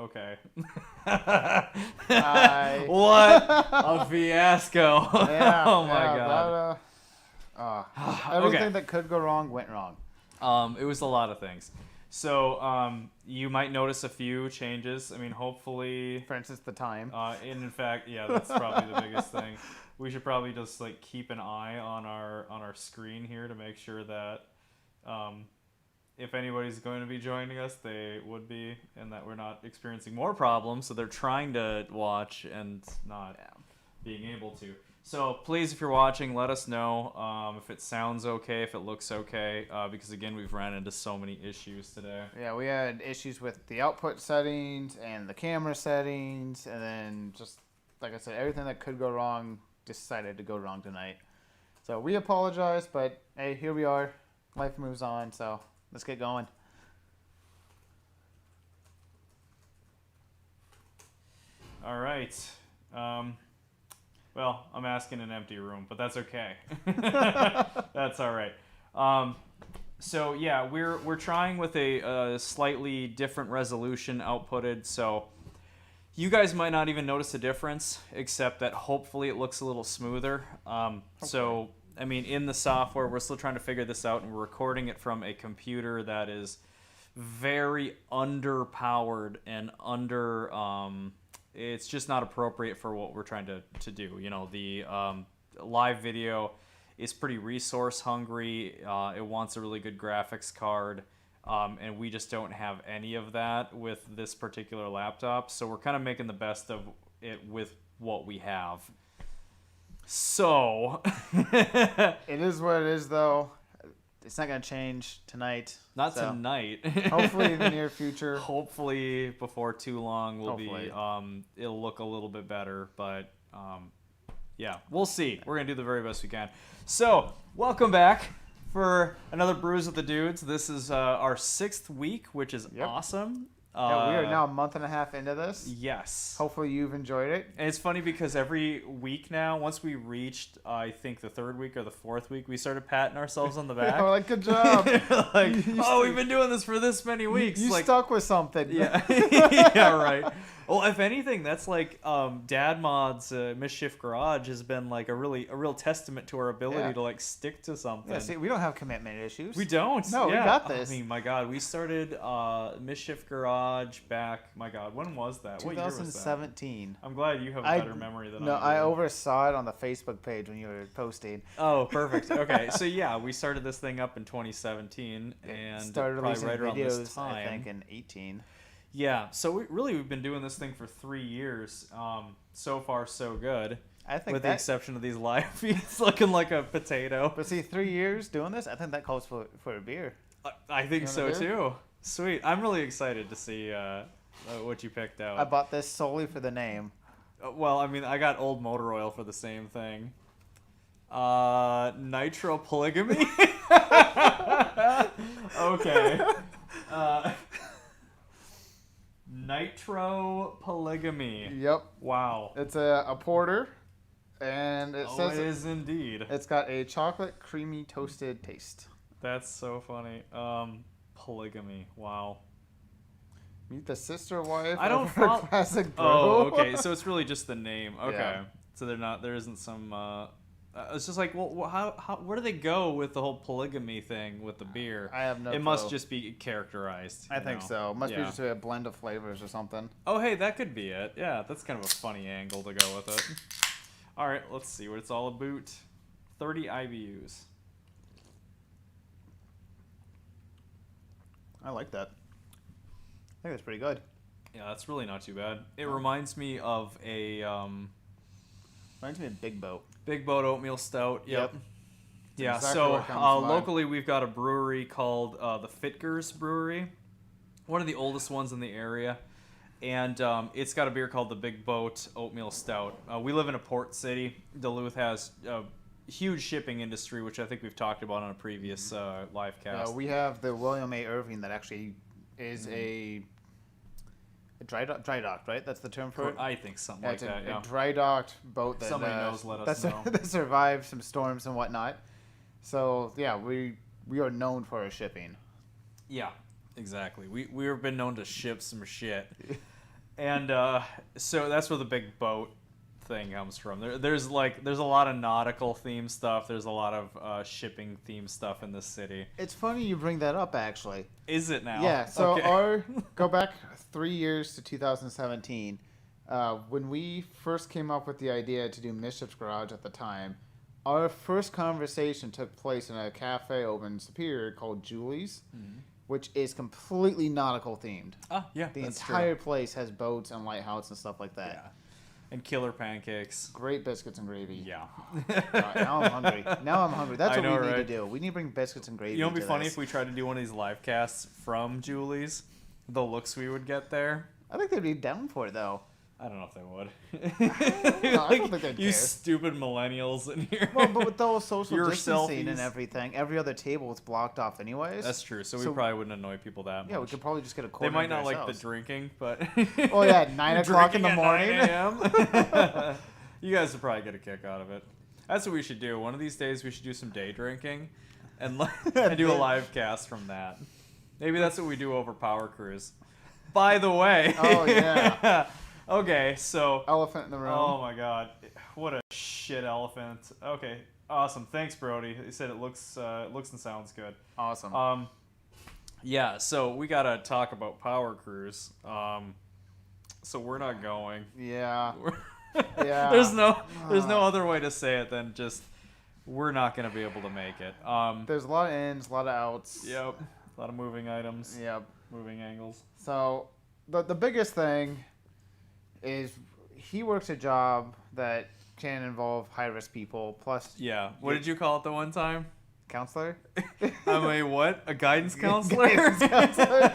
Okay. Hi. What a fiasco. Yeah, Oh my yeah, god. everything that could go wrong went wrong. It was a lot of things. So you might notice a few changes. I mean, hopefully. For instance, the time. And in fact, yeah, that's probably the biggest thing. We should probably just like keep an eye on our screen here to make sure that if anybody's going to be joining us, they would be, and that we're not experiencing more problems. So they're trying to watch and not being able to. So please, if you're watching, let us know if it sounds okay, if it looks okay, because again, we've ran into so many issues today. Yeah, we had issues with the output settings and the camera settings, and then just, like I said, everything that could go wrong decided to go wrong tonight. So we apologize, but hey, here we are. Life moves on, so let's get going. All right. Well, I'm asking an empty room, but that's okay. That's all right. So yeah, we're trying with a slightly different resolution outputted. So you guys might not even notice a difference, except that hopefully it looks a little smoother. So I mean, in the software, we're still trying to figure this out, and we're recording it from a computer that is very underpowered and it's just not appropriate for what we're trying to do. You know, the live video is pretty resource hungry. It wants a really good graphics card, and we just don't have any of that with this particular laptop. So we're kind of making the best of it with what we have. So it is what it is, though. It's not going to change tonight. Not tonight. Hopefully in the near future. Hopefully before too long Hopefully. It'll look a little bit better, but yeah, we'll see. We're going to do the very best we can. So, welcome back for another Brews with the Dudes. This is our 6th week, which is awesome. Yeah, we are now a month and a half into this. Yes. Hopefully you've enjoyed it. And it's funny because every week now, once we reached, I think, the 3rd week or the 4th week, we started patting ourselves on the back. We're like, good job. Like, we've been doing this for this many weeks. You like, stuck with something. Yeah. Yeah, right. Well, if anything, that's like Dad Mod's Mischief Garage has been like a real testament to our ability to like stick to something. Yeah, see, we don't have commitment issues. We don't. No, we got this. I mean, my God, we started Mischief Garage back. My God, when was that? 2017. What year was that? I'm glad you have a better memory than I do. No, I oversaw it on the Facebook page when you were posting. Oh, perfect. Okay, so yeah, we started this thing up in 2017 and started probably right around videos, this time. I think in 2018. Yeah, so we've been doing this thing for 3 years. So far, so good. I think with the exception of these live feeds looking like a potato. But see, 3 years doing this, I think that calls for a beer. I think so too. Sweet. I'm really excited to see what you picked out. I bought this solely for the name. Well, I mean, I got Old Motor Oil for the same thing. Nitro Polygamy? Okay. Nitro Polygamy. Yep. Wow. It's a porter, and it says it is indeed. It's got a chocolate creamy toasted taste. That's so funny. Polygamy. Wow. Meet the sister wife. I don't of classic brew. Oh, okay. So it's really just the name. Okay. Yeah. So there isn't some. It's just like, well, where do they go with the whole polygamy thing with the beer? I have no It clue. must just be characterized. I think so. Must be just a blend of flavors or something. Oh, hey, that could be it. Yeah, that's kind of a funny angle to go with it. All right, let's see what it's all about. 30 IBUs. I like that. I think that's pretty good. Yeah, that's really not too bad. It reminds me of a Reminds me of Big Boat. Big Boat Oatmeal Stout. Yep. Yeah. Exactly So what comes to mind. locally, we've got a brewery called the Fitgers Brewery, one of the oldest ones in the area, and it's got a beer called the Big Boat Oatmeal Stout. We live in a port city. Duluth has a huge shipping industry, which I think we've talked about on a previous live cast. We have the William A. Irving that actually is a dry docked, right? That's the term for it? I think something like that, yeah. A dry docked boat that Somebody knows, let us know. that survived some storms and whatnot. So, yeah, we are known for our shipping. Yeah, exactly. We've been known to ship some shit. And so that's where the big boat thing comes from. There's a lot of nautical themed stuff. There's a lot of shipping themed stuff in this city. It's funny you bring that up, actually. Is it now? Yeah. So Okay. go back 3 years to 2017. When we first came up with the idea to do Mischief's Garage at the time, our first conversation took place in a cafe over in Superior called Julie's, which is completely nautical themed. Oh, yeah, The that's entire true. place has boats and lighthouse and stuff like that. Yeah. And killer pancakes. Great biscuits and gravy. Yeah. Now I'm hungry. That's I what know, we need to right? do. We need to bring biscuits and gravy. You know, it'd be to funny this. if we tried to do one of these live casts from Julie's. The looks we would get there. I think they'd be down for it, though. I don't know if they would. I don't think they'd you care. stupid millennials in here. Well, but with the whole social Your distancing selfies. and everything, every other table was blocked off anyways. That's true. So we So- probably wouldn't annoy people that much. Yeah, we could probably just get a They corner. might to not like the ourselves. drinking, but Oh yeah, 9 You're o'clock in the drinking at morning. 9 a.m. You guys would probably get a kick out of it. That's what we should do. One of these days, we should do some day drinking, and and do a live cast from that. Maybe that's what we do over Power Cruise. By the way. Oh, yeah. Okay, so. Elephant in the room. Oh my God, what a shit elephant. Okay, awesome. Thanks, Brody. He said it looks and sounds good. Awesome. Yeah. So we gotta talk about Power Cruise. So we're not going. Yeah. We're- Yeah. there's no other way to say it than just we're not gonna be able to make it. There's a lot of ins, a lot of outs. Yep. A lot of moving items. Yep. Moving angles. So the biggest thing is he works a job that can involve high risk people. Plus, Yeah. What did you call it the one time? counselor. I'm a what? A guidance counselor? Guidance counselor.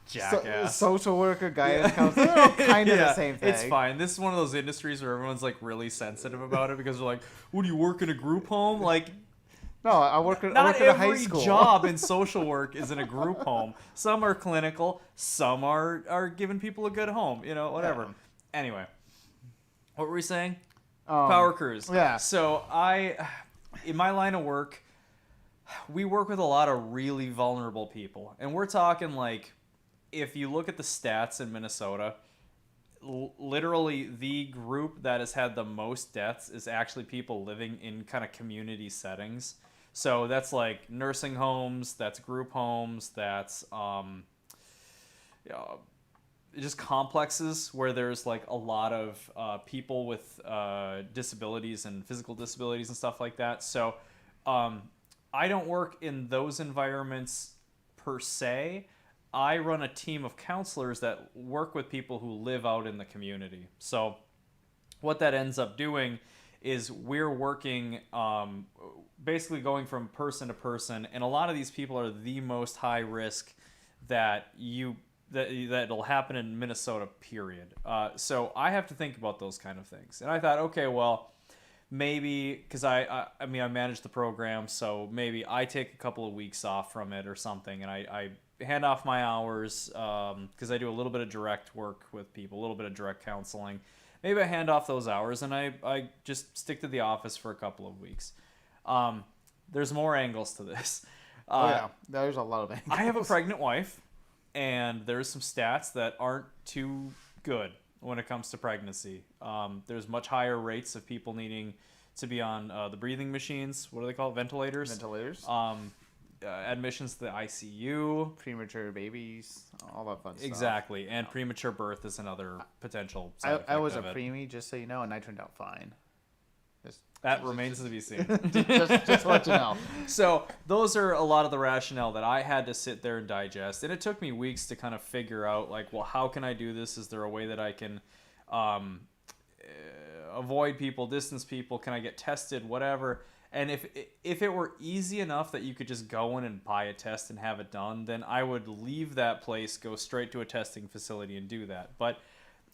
Jackass. Social worker, guidance counselor. They're all kind of the same thing. It's fine. This is one of those industries where everyone's like really sensitive about it because they're like, "What do you work in a group home?" Like, No, I work not at a high every school. job in social work is in a group home. Some are clinical. Some are giving people a good home. You know, whatever. Yeah. Anyway, what were we saying? Um, Power Cruise. yeah. So in my line of work, we work with a lot of really vulnerable people, and we're talking like, if you look at the stats in Minnesota, literally the group that has had the most deaths is actually people living in kind of community settings. So that's like nursing homes, that's group homes, that's just complexes where there's like a lot of people with disabilities and physical disabilities and stuff like that. So I don't work in those environments per se. I run a team of counselors that work with people who live out in the community. So what that ends up doing is we're working basically going from person to person, and a lot of these people are the most high risk that'll happen in Minnesota, period. So I have to think about those kind of things. And I thought, okay, well, maybe, because I manage the program, so maybe I take a couple of weeks off from it or something, and I hand off my hours, because I do a little bit of direct work with people, a little bit of direct counseling. Maybe I hand off those hours, and I just stick to the office for a couple of weeks. There's more angles to this. Yeah, there's a lot of angles. I have a pregnant wife, and there's some stats that aren't too good when it comes to pregnancy. There's much higher rates of people needing to be on the breathing machines. What are they called? Ventilators? Ventilators. Admissions to the ICU. Premature babies, all that fun stuff. Exactly. And premature birth is another potential side I was a effect of it. preemie, just so you know, and I turned out fine. That remains to be seen. just to let you know. So those are a lot of the rationale that I had to sit there and digest, and it took me weeks to kind of figure out, like, well, how can I do this? Is there a way that I can avoid people, distance people? Can I get tested? Whatever. And if it were easy enough that you could just go in and buy a test and have it done, then I would leave that place, go straight to a testing facility and do that. But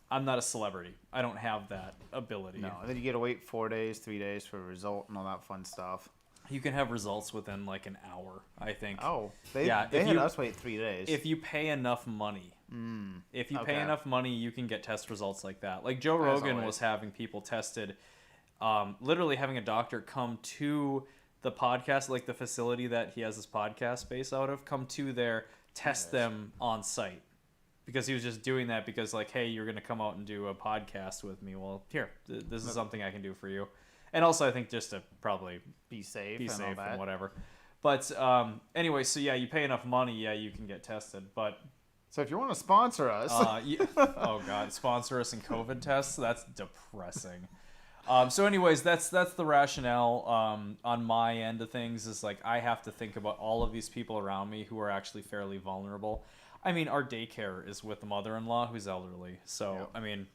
I'm not a celebrity. I don't have that ability. No, and then you get to wait 4 days, 3 days for a result and all that fun stuff. You can have results within like an hour, I think. Oh, they if had you- us wait 3 days. If you pay enough money. If you pay okay. enough money, you can get test results like that. Like Joe As Rogan always. was having people tested, literally having a doctor come to the podcast, like the facility that he has his podcast space out of, come to there, test them on site. because he was just doing that because like, hey, you're gonna come out and do a podcast with me. Well, here, this is something I can do for you, and also I think just to probably Be safe, and whatever. But anyway, so yeah, you pay enough money, yeah, you can get tested. But so if you want to sponsor us, oh god, sponsor us in COVID tests. That's depressing. So anyways, that's the rationale on my end of things is like I have to think about all of these people around me who are actually fairly vulnerable. I mean, our daycare is with the mother-in-law who's elderly. So, Yep. I mean,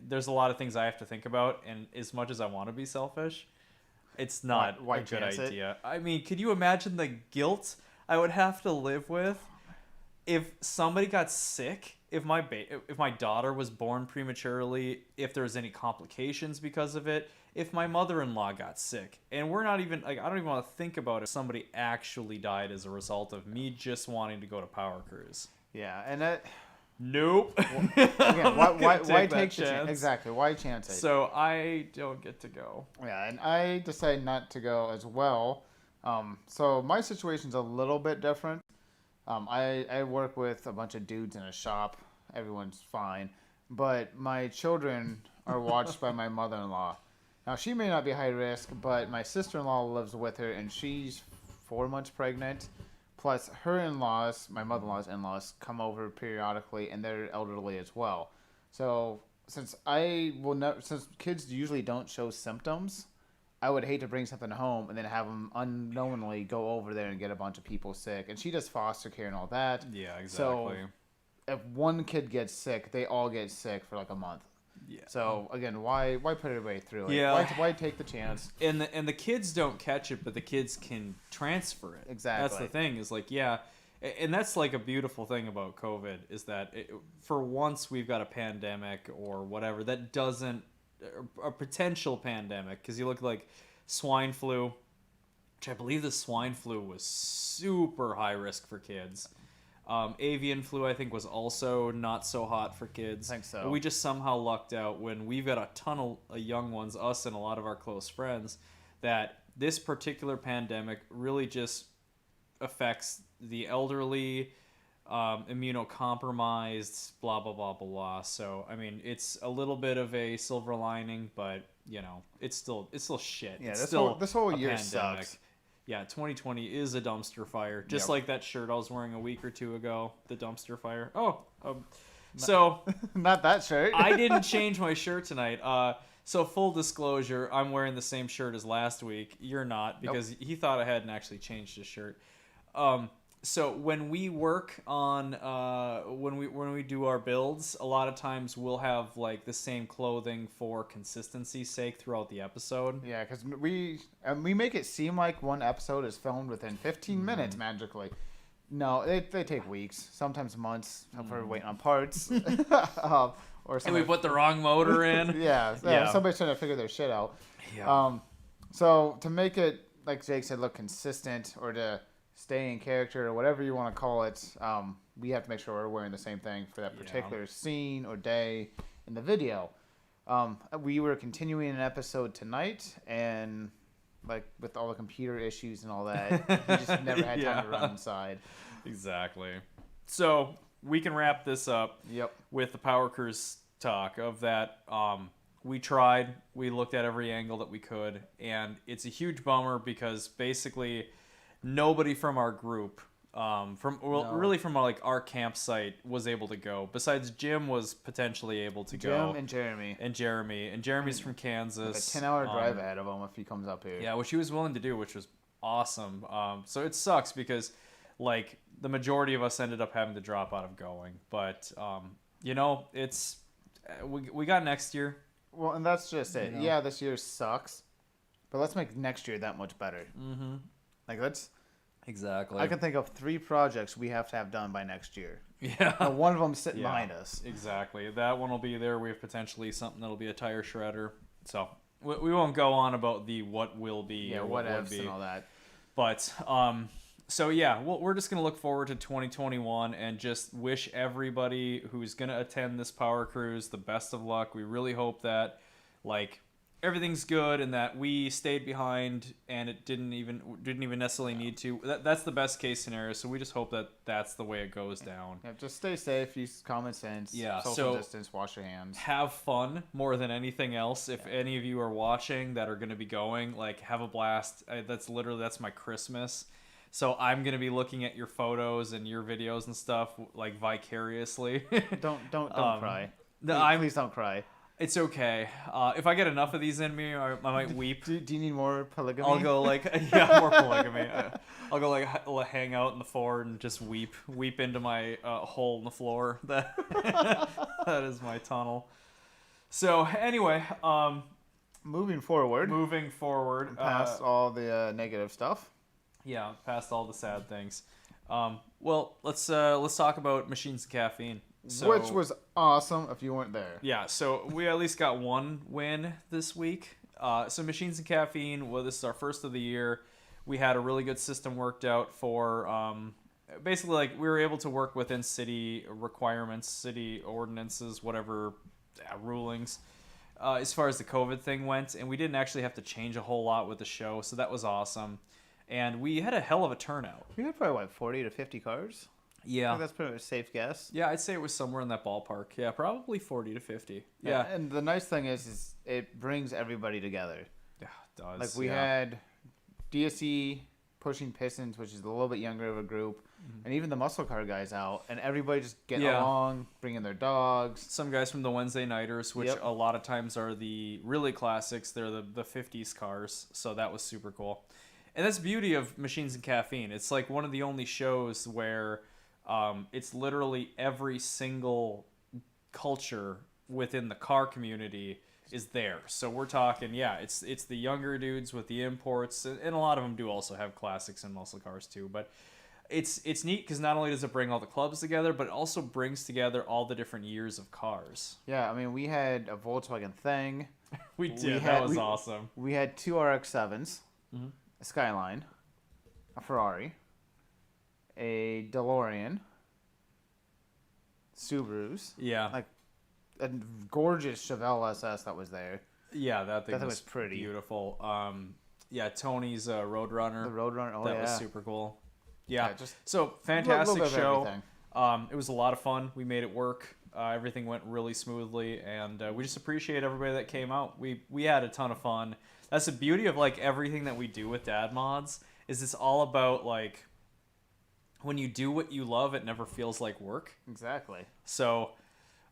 there's a lot of things I have to think about. And as much as I want to be selfish, it's not Why a good chance it? idea. I mean, could you imagine the guilt I would have to live with if somebody got sick? If my daughter was born prematurely, if there was any complications because of it, if my mother-in-law got sick, and we're not even like I don't even want to think about if somebody actually died as a result of me just wanting to go to Power Cruise. yeah, and that. Nope. Again, why take that the chance? Exactly. Why chance it? So I don't get to go. Yeah, and I decided not to go as well. So my situation's a little bit different. I work with a bunch of dudes in a shop. Everyone's fine. But my children are watched by my mother-in-law. Now, she may not be high risk, but my sister-in-law lives with her, and she's 4 months pregnant. Plus, her in-laws, my mother-in-law's in-laws, come over periodically, and they're elderly as well. So, since kids usually don't show symptoms, I would hate to bring something home and then have them unknowingly go over there and get a bunch of people sick. And she does foster care and all that. Yeah, exactly. So if one kid gets sick, they all get sick for like a month. Yeah. So again, why put everybody through it? Yeah. Why take the chance? And the kids don't catch it, but the kids can transfer it. Exactly. That's the thing. Is like, yeah, and that's like a beautiful thing about COVID is that for once we've got a pandemic or whatever that doesn't a potential pandemic because you look like swine flu, which I believe the swine flu was super high risk for kids. Avian flu, I think, was also not so hot for kids. I think so. But we just somehow lucked out when we've got a ton of young ones, us and a lot of our close friends, that this particular pandemic really just affects the elderly, immunocompromised, blah, blah, blah, blah, blah. So, I mean, it's a little bit of a silver lining, but, you know, it's still shit. Yeah, it's this still whole a year pandemic. sucks. Yeah, 2020 is a dumpster fire. Just Yep. like that shirt I was wearing a week or two ago, the dumpster fire. So Not that shirt. I didn't change my shirt tonight. So full disclosure, I'm wearing the same shirt as last week. You're not, because he thought I hadn't actually changed his shirt. So when we work on when we do our builds, a lot of times we'll have like the same clothing for consistency's sake throughout the episode. Yeah, because we make it seem like one episode is filmed within 15 minutes magically. No, they take weeks, sometimes months for waiting on parts. Or And we put the wrong motor in. yeah, somebody's trying to figure their shit out. Yeah. So to make it, like Jake said, look consistent or to stay in character or whatever you want to call it, we have to make sure we're wearing the same thing for that particular scene or day in the video. We were continuing an episode tonight, and like with all the computer issues and all that, we just never had time to run inside. Exactly. So we can wrap this up Yep. with the Power Cruise talk of that. We tried, we looked at every angle that we could, and it's a huge bummer because basically nobody from our group, really from our campsite, was able to go. Besides Jim was potentially able to go. Jim and Jeremy. And Jeremy's from Kansas. Like a 10-hour drive ahead of him if he comes up here. Yeah, which he was willing to do, which was awesome. So it sucks because, like, the majority of us ended up having to drop out of going. But, you know, it's we got next year. Well, and that's just it. You know? Yeah, this year sucks, but let's make next year that much better. Mm-hmm. Like, let's... Exactly. I can think of 3 projects we have to have done by next year. Yeah. And one of them sitting behind us. Exactly. That one will be there. We have potentially something that'll be a tire shredder. So we won't go on about the what will be or what would be and all that. But so yeah, we're just gonna look forward to 2021 and just wish everybody who's gonna attend this Power Cruise the best of luck. We really hope that, like, everything's good and that we stayed behind and it didn't even necessarily need to. That's the best case scenario. So we just hope that that's the way it goes down. Yeah, just stay safe, use common sense, Yeah, social distance, wash your hands. Have fun more than anything else. If any of you are watching that are going to be going, like, have a blast. That's my Christmas. So I'm going to be looking at your photos and your videos and stuff, like, vicariously. Don't cry. Please don't cry. It's okay. If I get enough of these in me, I might weep. Do you need more polygamy? I'll go like, yeah, more polygamy. I'll go like hang out in the floor and just weep into my hole in the floor. That is my tunnel. So anyway, moving forward, past all the negative stuff. Yeah, past all the sad things. Well, let's talk about Machines and Caffeine. Which was awesome if you weren't there. Yeah, so we at least got one win this week. So Machines and Caffeine, well, this is our first of the year. We had a really good system worked out for, basically, like, we were able to work within city requirements, city ordinances, whatever rulings, as far as the COVID thing went. And we didn't actually have to change a whole lot with the show, so that was awesome. And we had a hell of a turnout. We had probably, 40 to 50 cars? Yeah. I think that's pretty much a safe guess. Yeah, I'd say it was somewhere in that ballpark. Yeah, probably 40 to 50. Yeah. And the nice thing is it brings everybody together. Yeah, it does. Like, we had DSE pushing Pistons, which is a little bit younger of a group, and even the muscle car guys out, and everybody just getting along, bringing their dogs. Some guys from the Wednesday Nighters, which a lot of times are the really classics. They're the 50s cars, so that was super cool. And that's the beauty of Machines and Caffeine. It's like one of the only shows where it's literally every single culture within the car community is there. So we're talking, it's the younger dudes with the imports, and a lot of them do also have classics and muscle cars too. But it's neat because not only does it bring all the clubs together, but it also brings together all the different years of cars. Yeah, I mean, we had a Volkswagen Thing. We did. That was awesome. We had two RX-7s, a Skyline, a Ferrari, a DeLorean, Subarus. Yeah. Like a gorgeous Chevelle SS that was there. Yeah, that thing was pretty beautiful. Tony's Roadrunner. The Roadrunner, that was super cool. Yeah, just so fantastic show. Everything. It was a lot of fun. We made it work. Everything went really smoothly, and we just appreciate everybody that came out. We had a ton of fun. That's the beauty of, like, everything that we do with Dad Mods, is it's all about, like, when you do what you love, it never feels like work. Exactly. So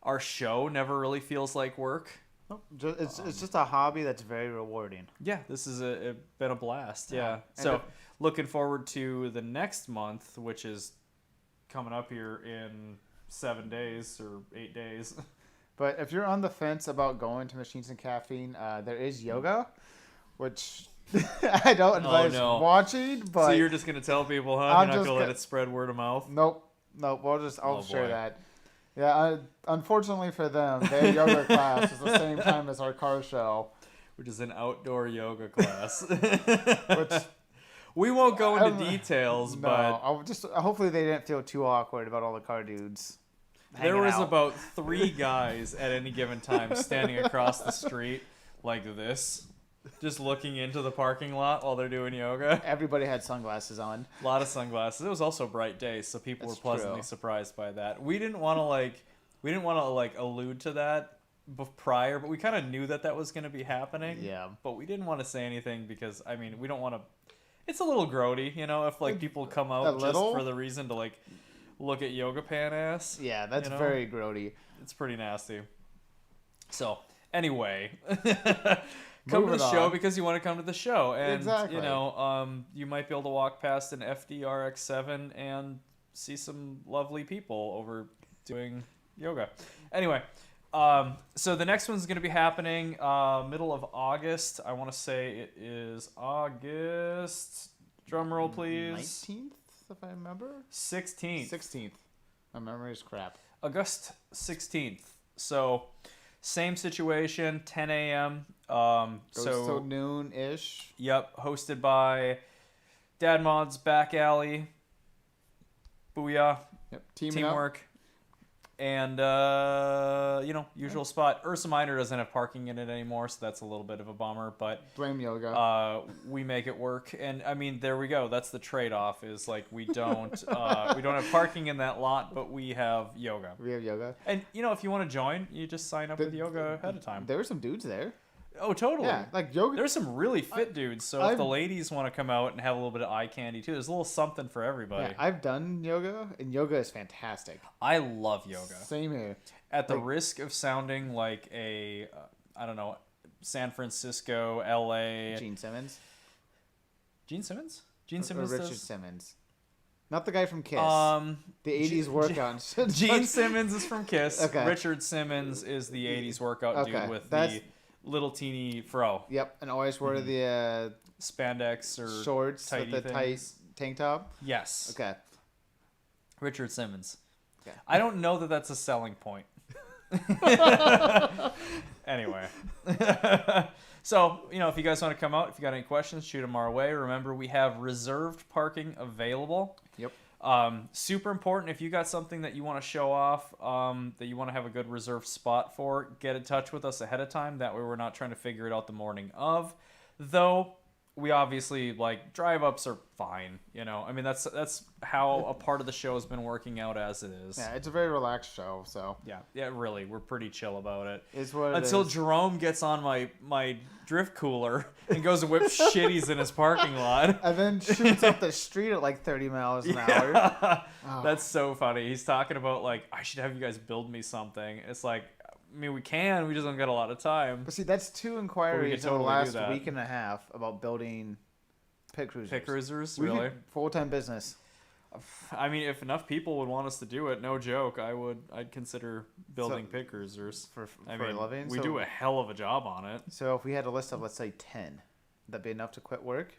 our show never really feels like work. Nope. It's just a hobby that's very rewarding. Yeah, this has been a blast. Yeah. So looking forward to the next month, which is coming up here in 7 days or 8 days. But if you're on the fence about going to Machines and Caffeine, there is yoga, which I don't advise watching. But so you're just gonna tell people, huh? You're not gonna let it spread word of mouth. Nope. I'll share that. Yeah. Unfortunately for them, their yoga class is the same time as our car show, which is an outdoor yoga class. Which we won't go into details, but hopefully they didn't feel too awkward about all the car dudes. There was about 3 guys at any given time standing across the street like this, just looking into the parking lot while they're doing yoga. Everybody had sunglasses on. A lot of sunglasses. It was also a bright day, so people were pleasantly surprised by that. We didn't want to allude to that prior, but we kind of knew that was going to be happening. Yeah. But we didn't want to say anything because, I mean, we don't want to. It's a little grody, if like people come out just for the reason to like look at yoga pan ass. Yeah, that's very grody. It's pretty nasty. So anyway, come to the show because you want to come to the show, and you might be able to walk past an FDRX7 and see some lovely people over doing yoga. Anyway. So the next one's going to be happening middle of August. I want to say it is August. Drum roll, please. 19th, if I remember. 16th. 16th. My memory's crap. August 16th. So same situation, 10 a.m. So noon-ish. Yep. Hosted by Dad Mods, Back Alley, Booyah. Yep. Teamwork. And, usual spot. Ursa Minor doesn't have parking in it anymore, so that's a little bit of a bummer. But Blame yoga. we make it work, and I mean, there we go. That's the trade-off. Is like we don't have parking in that lot, but we have yoga. We have yoga. And if you want to join, you just sign up with yoga ahead of time. There were some dudes there. Oh, totally. Yeah, like yoga. There's some really fit dudes. So if the ladies want to come out and have a little bit of eye candy too, there's a little something for everybody. Yeah, I've done yoga, and yoga is fantastic. I love yoga. Same here. At the risk of sounding like a, I don't know, San Francisco, L.A. Gene Simmons. Gene Simmons? Gene Simmons or Richard does... Simmons. Not the guy from Kiss. The 80s workout. Gene Simmons is from Kiss. Okay. Richard Simmons is the 80s workout dude with the little teeny fro. Yep, and always wear the spandex or shorts with the tight tank top. Yes. Okay. Richard Simmons. Okay. I don't know that that's a selling point. Anyway. So, if you guys want to come out, if you got any questions, shoot them our way. Remember, we have reserved parking available. Yep. Super important. If you got something that you want to show off, that you want to have a good reserved spot for, get in touch with us ahead of time. That way we're not trying to figure it out the morning of. Though, we obviously, drive-ups are fine. I mean, that's how a part of the show has been working out as it is. Yeah, it's a very relaxed show, so. Yeah, really. We're pretty chill about it. It's what it Until is. Jerome gets on my drift cooler and goes and whips shitties in his parking lot. And then shoots up the street at 30 miles an hour. Oh. That's so funny. He's talking about, I should have you guys build me something. It's like, I mean, we can. We just don't got a lot of time. But see, that's 2 inquiries in totally the last do that. week and a half about building pit cruisers. Pit cruisers? Really? Full-time business. I mean, if enough people would want us to do it, no joke, I'd consider building pit cruisers. For I a mean, living? we do a hell of a job on it. So if we had a list of, let's say, 10, would that be enough to quit work?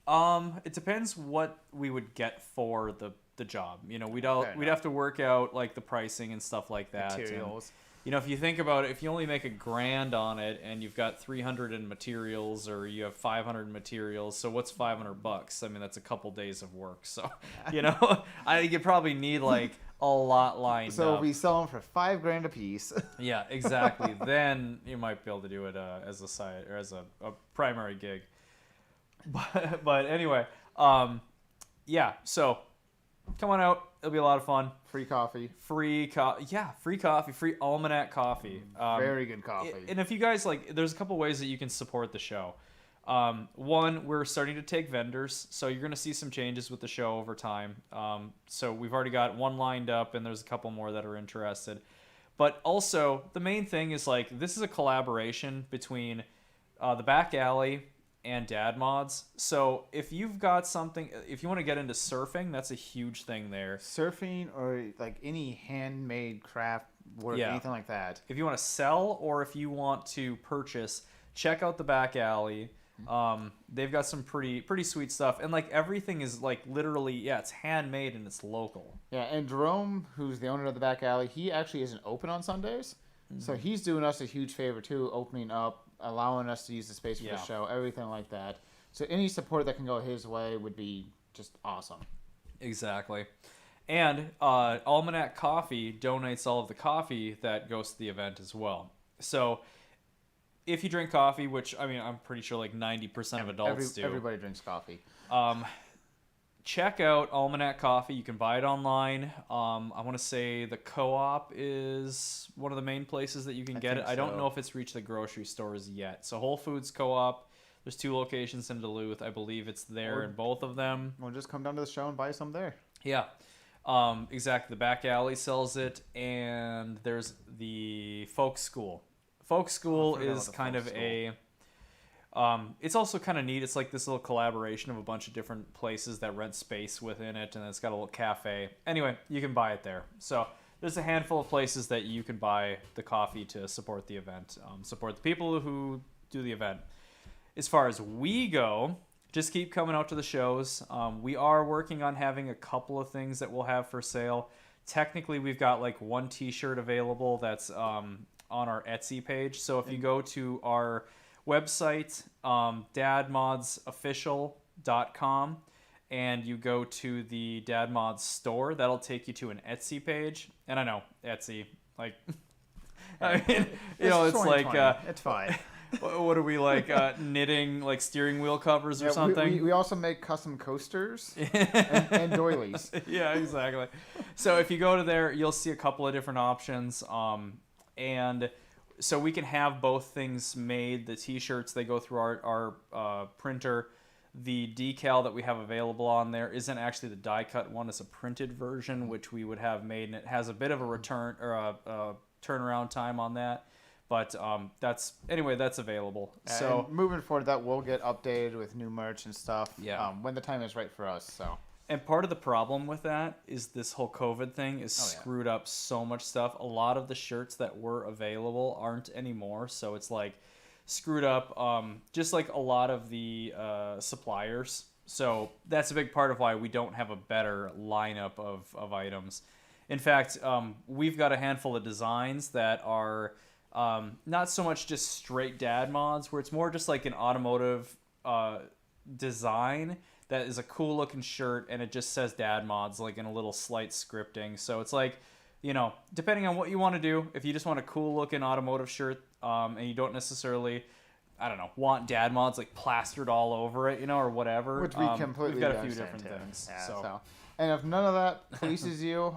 It depends what we would get for the job. We'd have to work out the pricing and stuff like that. Materials. And, if you think about it, if you only make $1,000 on it and you've got 300 in materials or you have 500 in materials, so what's $500? I mean, that's a couple days of work. So, I think you probably need a lot lined up. So we sell them for $5,000 a piece. Yeah, exactly. Then you might be able to do it as a side or as a primary gig. But anyway, yeah. So come on out. It'll be a lot of fun. Free coffee. Free coffee. Free Almanac coffee. Very good coffee. And if you guys there's a couple ways that you can support the show. One, we're starting to take vendors, so you're going to see some changes with the show over time. So we've already got one lined up, and there's a couple more that are interested. But also, the main thing is this is a collaboration between the Back Alley and Dad Mods. So if you've got something, if you want to get into surfing, that's a huge thing there. Surfing or any handmade craft work, anything like that. If you want to sell or if you want to purchase, check out the Back Alley. They've got some pretty sweet stuff, and everything is literally it's handmade and it's local. Yeah, and Jerome, who's the owner of the Back Alley, he actually isn't open on Sundays, so he's doing us a huge favor too, opening up, allowing us to use the space for the show, everything like that. So any support that can go his way would be just awesome. Exactly. And Almanac Coffee donates all of the coffee that goes to the event as well. So if you drink coffee, which I mean I'm pretty sure 90% of adults do. Everybody drinks coffee. Check out Almanac Coffee. You can buy it online. I want to say the Co-op is one of the main places that you can get it. I don't know if it's reached the grocery stores yet. So Whole Foods Co-op, there's 2 locations in Duluth. I believe it's there in both of them. We'll just come down to the show and buy some there. Yeah, exactly. The Back Alley sells it, and there's the Folk School. Folk School is kind of a... it's also kind of neat. It's this little collaboration of a bunch of different places that rent space within it, and it's got a little cafe. Anyway, you can buy it there. So there's a handful of places that you can buy the coffee to support the event, support the people who do the event. As far as we go, just keep coming out to the shows. We are working on having a couple of things that we'll have for sale. Technically, we've got 1 T-shirt available that's on our Etsy page. So if you go to our website, dadmodsofficial.com, and you go to the Dad Mods store, that'll take you to an Etsy page. And I know, Etsy, I mean, it's like 2020. It's fine. what are we like knitting like steering wheel covers or something? We also make custom coasters and doilies. Yeah, exactly. So if you go to there, you'll see a couple of different options. And so we can have both things made. The T-shirts, they go through our printer. The decal that we have available on there isn't actually the die cut one; it's a printed version, which we would have made, and it has a bit of a return or a turnaround time on that. But that's available. So and moving forward, that will get updated with new merch and stuff. Yeah. When the time is right for us. So. And part of the problem with that is this whole COVID thing is screwed up so much stuff. A lot of the shirts that were available aren't anymore, so it's like screwed up. Just like a lot of the suppliers. So that's a big part of why we don't have a better lineup of items. In fact, we've got a handful of designs that are not so much just straight dad mods, where it's more just like an automotive design that is a cool looking shirt, and it just says dad mods like in a little slight scripting. So it's like, depending on what you want to do, if you just want a cool looking automotive shirt, and you don't necessarily, I don't know, want dad mods like plastered all over it, or whatever. Which we completely we've got a few understand different too. things. Yeah, so. And if none of that pleases you,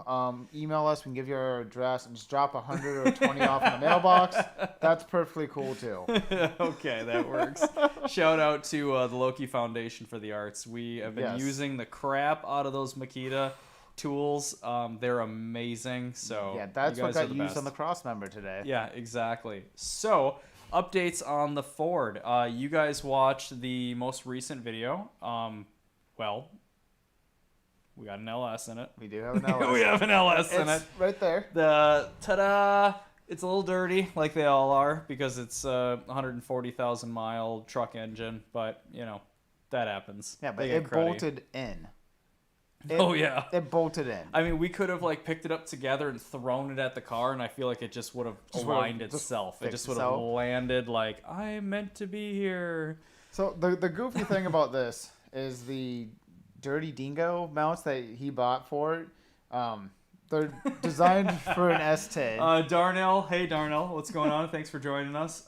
email us. We can give you our address and just drop 100 or 20 off in the mailbox. That's perfectly cool too. Okay, that works. Shout out to the Loki Foundation for the Arts. We have been using the crap out of those Makita tools. They're amazing. So yeah, that's what got used on the Crossmember today. Yeah, exactly. So updates on the Ford. You guys watched the most recent video. Well, we got an LS in it. We do have an LS. We have an LS in it. Right there. The ta-da! It's a little dirty, like they all are, because it's a 140,000 mile truck engine. But that happens. Yeah, but it bolted in. It bolted in. I mean, we could have like picked it up together and thrown it at the car, and I feel like it just would have aligned itself. It just would have landed like I meant to be here. So the goofy thing about this is the Dirty Dingo mounts that he bought for it. They're designed for an S10. Darnell, hey Darnell, what's going on? Thanks for joining us.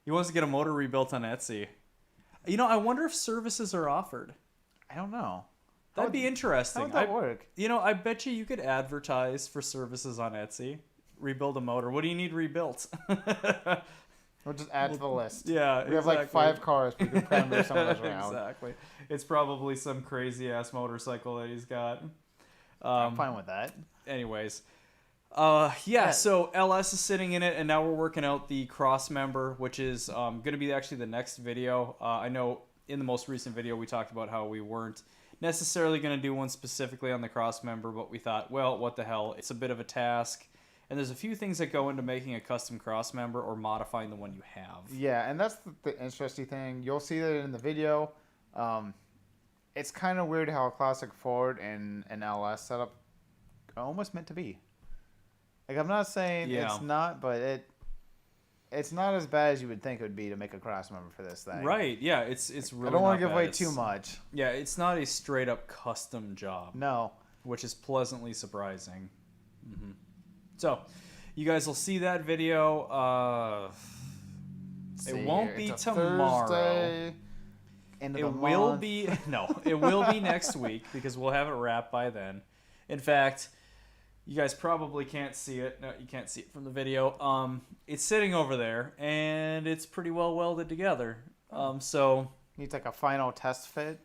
He wants to get a motor rebuilt on Etsy. I wonder if services are offered. I don't know. That'd be interesting. How would that work? I bet you could advertise for services on Etsy. Rebuild a motor. What do you need rebuilt? We'll just add to the list. Yeah, we have like 5 cars. We could probably move some of those around. Exactly. It's probably some crazy ass motorcycle that he's got. I'm fine with that. Anyways, so LS is sitting in it, and now we're working out the cross member, which is going to be actually the next video. I know in the most recent video we talked about how we weren't necessarily going to do one specifically on the cross member, but we thought, well, what the hell? It's a bit of a task. And there's a few things that go into making a custom cross member or modifying the one you have. Yeah, and that's the interesting thing. You'll see that in the video. It's kind of weird how a classic Ford and an LS setup are almost meant to be. Like, I'm not saying it's not, but it's not as bad as you would think it would be to make a cross member for this thing. Right, yeah, it's really I don't want to give away It's too much. Yeah, it's not a straight up custom job. No. Which is pleasantly surprising. Mm-hmm. So, you guys will see that video. It won't be tomorrow. Thursday, it will be it will be next week because we'll have it wrapped by then. In fact, you guys probably can't see it. No, you can't see it from the video. It's sitting over there, and it's pretty well welded together. So needs like a final test fit.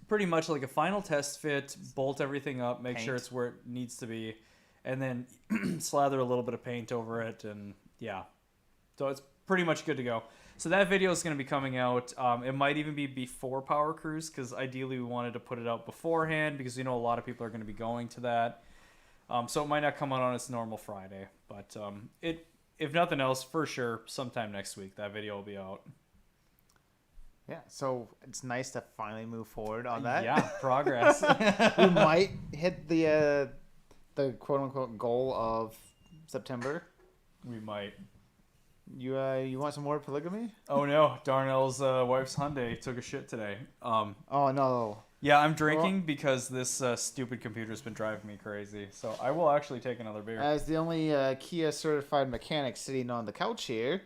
Pretty much like a final test fit. Bolt everything up. Make sure it's where it needs to be. And then slather a little bit of paint over it, and yeah. So it's pretty much good to go. So that video is going to be coming out. It might even be before Power Cruise, because ideally we wanted to put it out beforehand, because a lot of people are going to be going to that. So it might not come out on its normal Friday. But if nothing else, for sure, sometime next week, that video will be out. Yeah, so it's nice to finally move forward on that. Yeah, progress. We might hit the quote-unquote goal of September. We might. You want some more polygamy? Oh no, Darnell's wife's Hyundai took a shit today. Oh no. Yeah, I'm drinking because this stupid computer's been driving me crazy. So I will actually take another beer. As the only Kia certified mechanic sitting on the couch here,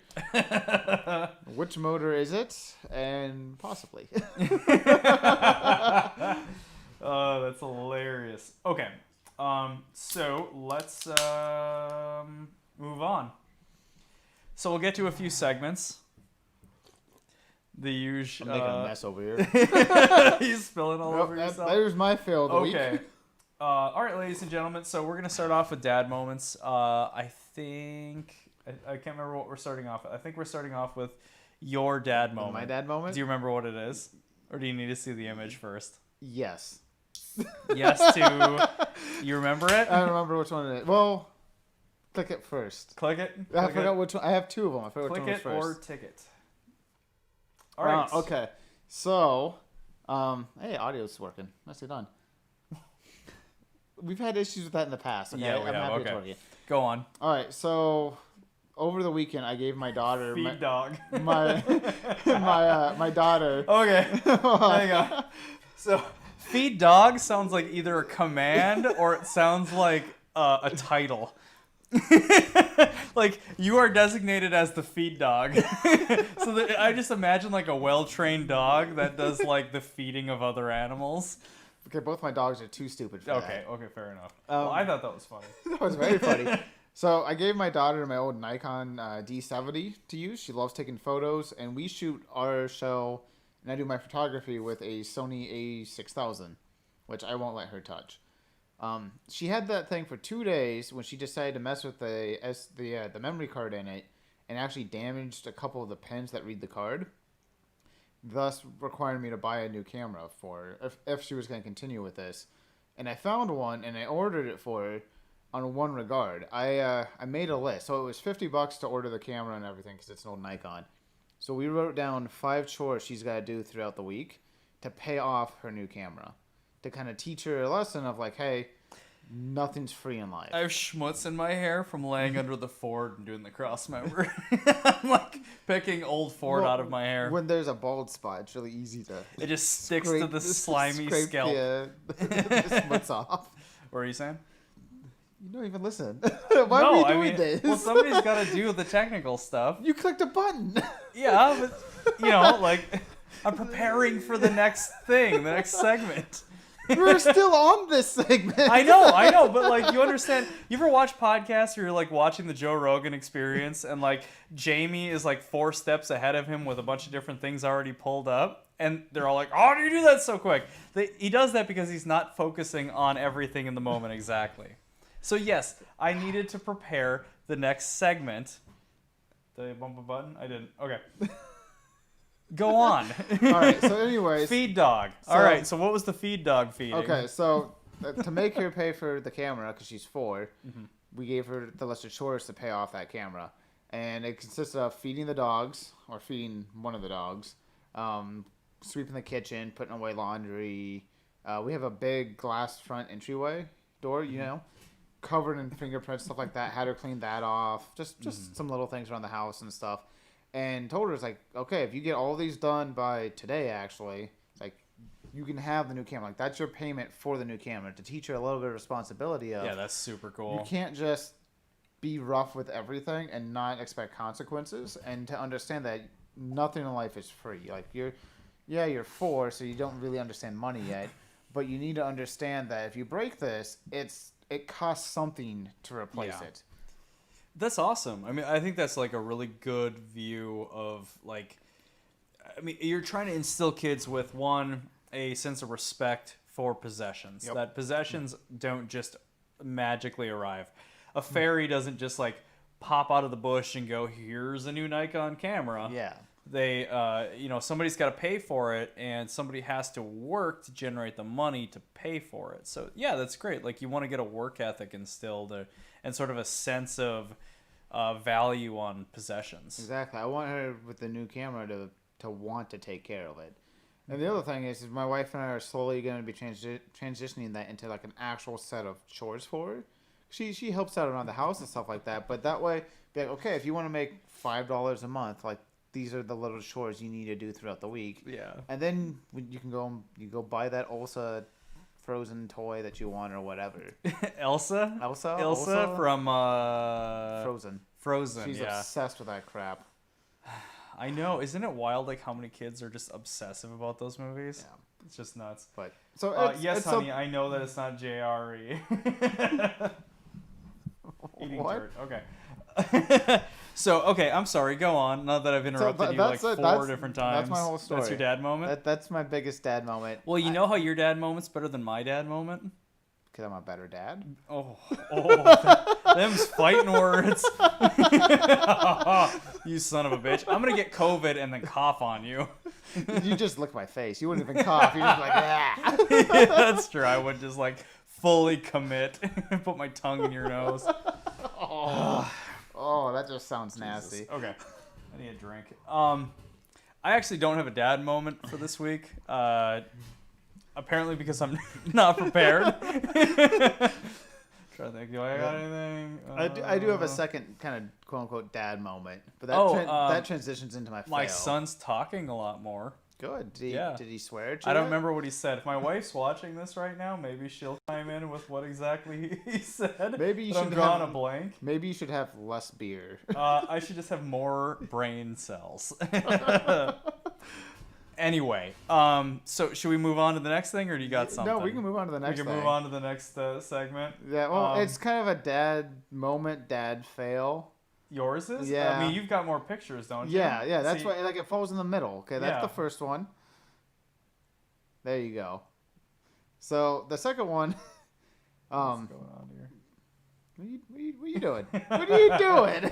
which motor is it? And possibly. Oh, that's hilarious. Okay. So let's move on. So we'll get to a few segments. The usual. I'm making a mess over here. He's spilling all over yourself. There's my fail of the week. Okay. All right, ladies and gentlemen. So we're gonna start off with dad moments. I think I can't remember what we're starting off with. I think we're starting off with your dad moment. My dad moment. Do you remember what it is, or do you need to see the image first? Yes. Yes to. You remember it? I don't remember which one it is. Well, click it first. Click it. I forgot which one. I have two of them. I forgot Click which one was it first. or ticket. All right. Okay. So, hey, audio's working. Nicely done. We've had issues with that in the past. Okay? Yeah, we I'm have. happy it's Okay. working. Go on. All right. So, over the weekend, I gave my daughter Feed dog. my daughter. Okay. Hang on. So, feed dog sounds like either a command or it sounds like a title. Like you are designated as the feed dog. So I just imagine like a well-trained dog that does like the feeding of other animals. Okay, both my dogs are too stupid for Okay, fair enough. Um, Well, I thought that was funny. That was very funny. So I gave my daughter my old Nikon D70 to use. She loves taking photos, and we shoot our show, and I do my photography with a Sony A6000, which I won't let her touch. She had that thing for 2 days when she decided to mess with the memory card in it, and actually damaged a couple of the pins that read the card, thus requiring me to buy a new camera for her if she was going to continue with this. And I found one, and I ordered it for her on one regard. I made a list. So it was $50 to order the camera and everything because it's an old Nikon. So we wrote down 5 chores she's got to do throughout the week to pay off her new camera. To kind of teach her a lesson of like, hey, nothing's free in life. I have schmutz in my hair from laying under the Ford and doing the cross member. I'm like picking old Ford out of my hair. When there's a bald spot, it's really easy to... It just sticks to the slimy scrape scalp. the smuts off. What are you saying? You don't even listen. Why are you doing this? Well, somebody's got to do the technical stuff. You clicked a button. Yeah, but, you know, like, I'm preparing for the next thing, the next segment. We're still on this segment. I know, but like you understand. You ever watch podcasts where you're like watching the Joe Rogan Experience and like Jamie is like 4 steps ahead of him with a bunch of different things already pulled up, and they're all like, "Oh, how do you do that so quick?" He does that because he's not focusing on everything in the moment exactly. So yes, I needed to prepare the next segment. Did I bump a button? I didn't. Okay. Go on. All right. So, anyways, feed dog. All right. So, what was the feed dog feeding? Okay. So, to make her pay for the camera because she's 4, we gave her the list of chores to pay off that camera, and it consisted of feeding the dogs or feeding one of the dogs, sweeping the kitchen, putting away laundry. We have a big glass front entryway door, you know, covered in fingerprints, stuff like that. Had her clean that off. Just some little things around the house and stuff. And told her, it's like, okay, if you get all these done by today, actually, like, you can have the new camera. Like, that's your payment for the new camera, to teach her a little bit of responsibility of... Yeah, that's super cool. You can't just be rough with everything and not expect consequences, and to understand that nothing in life is free. Like, you're 4, so you don't really understand money yet, but you need to understand that if you break this, it costs something to replace it. That's awesome. I mean, I think that's like a really good view of like, I mean, you're trying to instill kids with a sense of respect for possessions. Yep. That possessions don't just magically arrive. A fairy doesn't just like pop out of the bush and go, here's a new Nikon camera. Yeah. They, somebody's got to pay for it, and somebody has to work to generate the money to pay for it. So yeah, that's great. Like you want to get a work ethic instilled and sort of a sense of value on possessions. Exactly. I want her with the new camera to want to take care of it. And the other thing is my wife and I are slowly going to be transitioning that into like an actual set of chores for her. She helps out around the house and stuff like that. But that way, be like, okay, if you want to make $5 a month, like these are the little chores you need to do throughout the week. Yeah. And then you go buy that Elsa frozen toy that you want or whatever. Elsa Elsa from Frozen. She's yeah. obsessed with that crap. I know. Isn't it wild like how many kids are just obsessive about those movies? Yeah. It's just nuts. But so yes, honey, I know that it's not JRE. Eating What? dirt. Okay. So, okay, I'm sorry. Go on. Not that I've interrupted you like 4 different times. That's my whole story. That's your dad moment? That's my biggest dad moment. Well, you know how your dad moment's better than my dad moment? Because I'm a better dad. Them's fighting words. You son of a bitch. I'm going to get COVID and then cough on you. You just lick my face. You wouldn't even cough. You're just like, ah. Yeah, that's true. I would just like fully commit and put my tongue in your nose. Oh, that just sounds nasty. Jesus. Okay. I need a drink. I actually don't have a dad moment for this week. Apparently because I'm not prepared. Trying to think, do I got anything? I do have a second kind of quote unquote dad moment, but that transitions into my fail. My son's talking a lot more. Good. Did he swear at you? I don't remember what he said. If my wife's watching this right now, maybe she'll chime in with what exactly he said. Maybe you should should draw a blank. Maybe you should have less beer. I should just have more brain cells. Anyway, so should we move on to the next thing, or do you got something? No, we can move on to the next thing. We can move on to the next segment. Yeah, well, it's kind of a dad moment, dad fail. Yours is? Yeah. I mean, you've got more pictures, don't you? Yeah, that's why, like, it falls in the middle. Okay, that's the first one. There you go. So, the second one, what's going on here? What are you doing? What are you doing?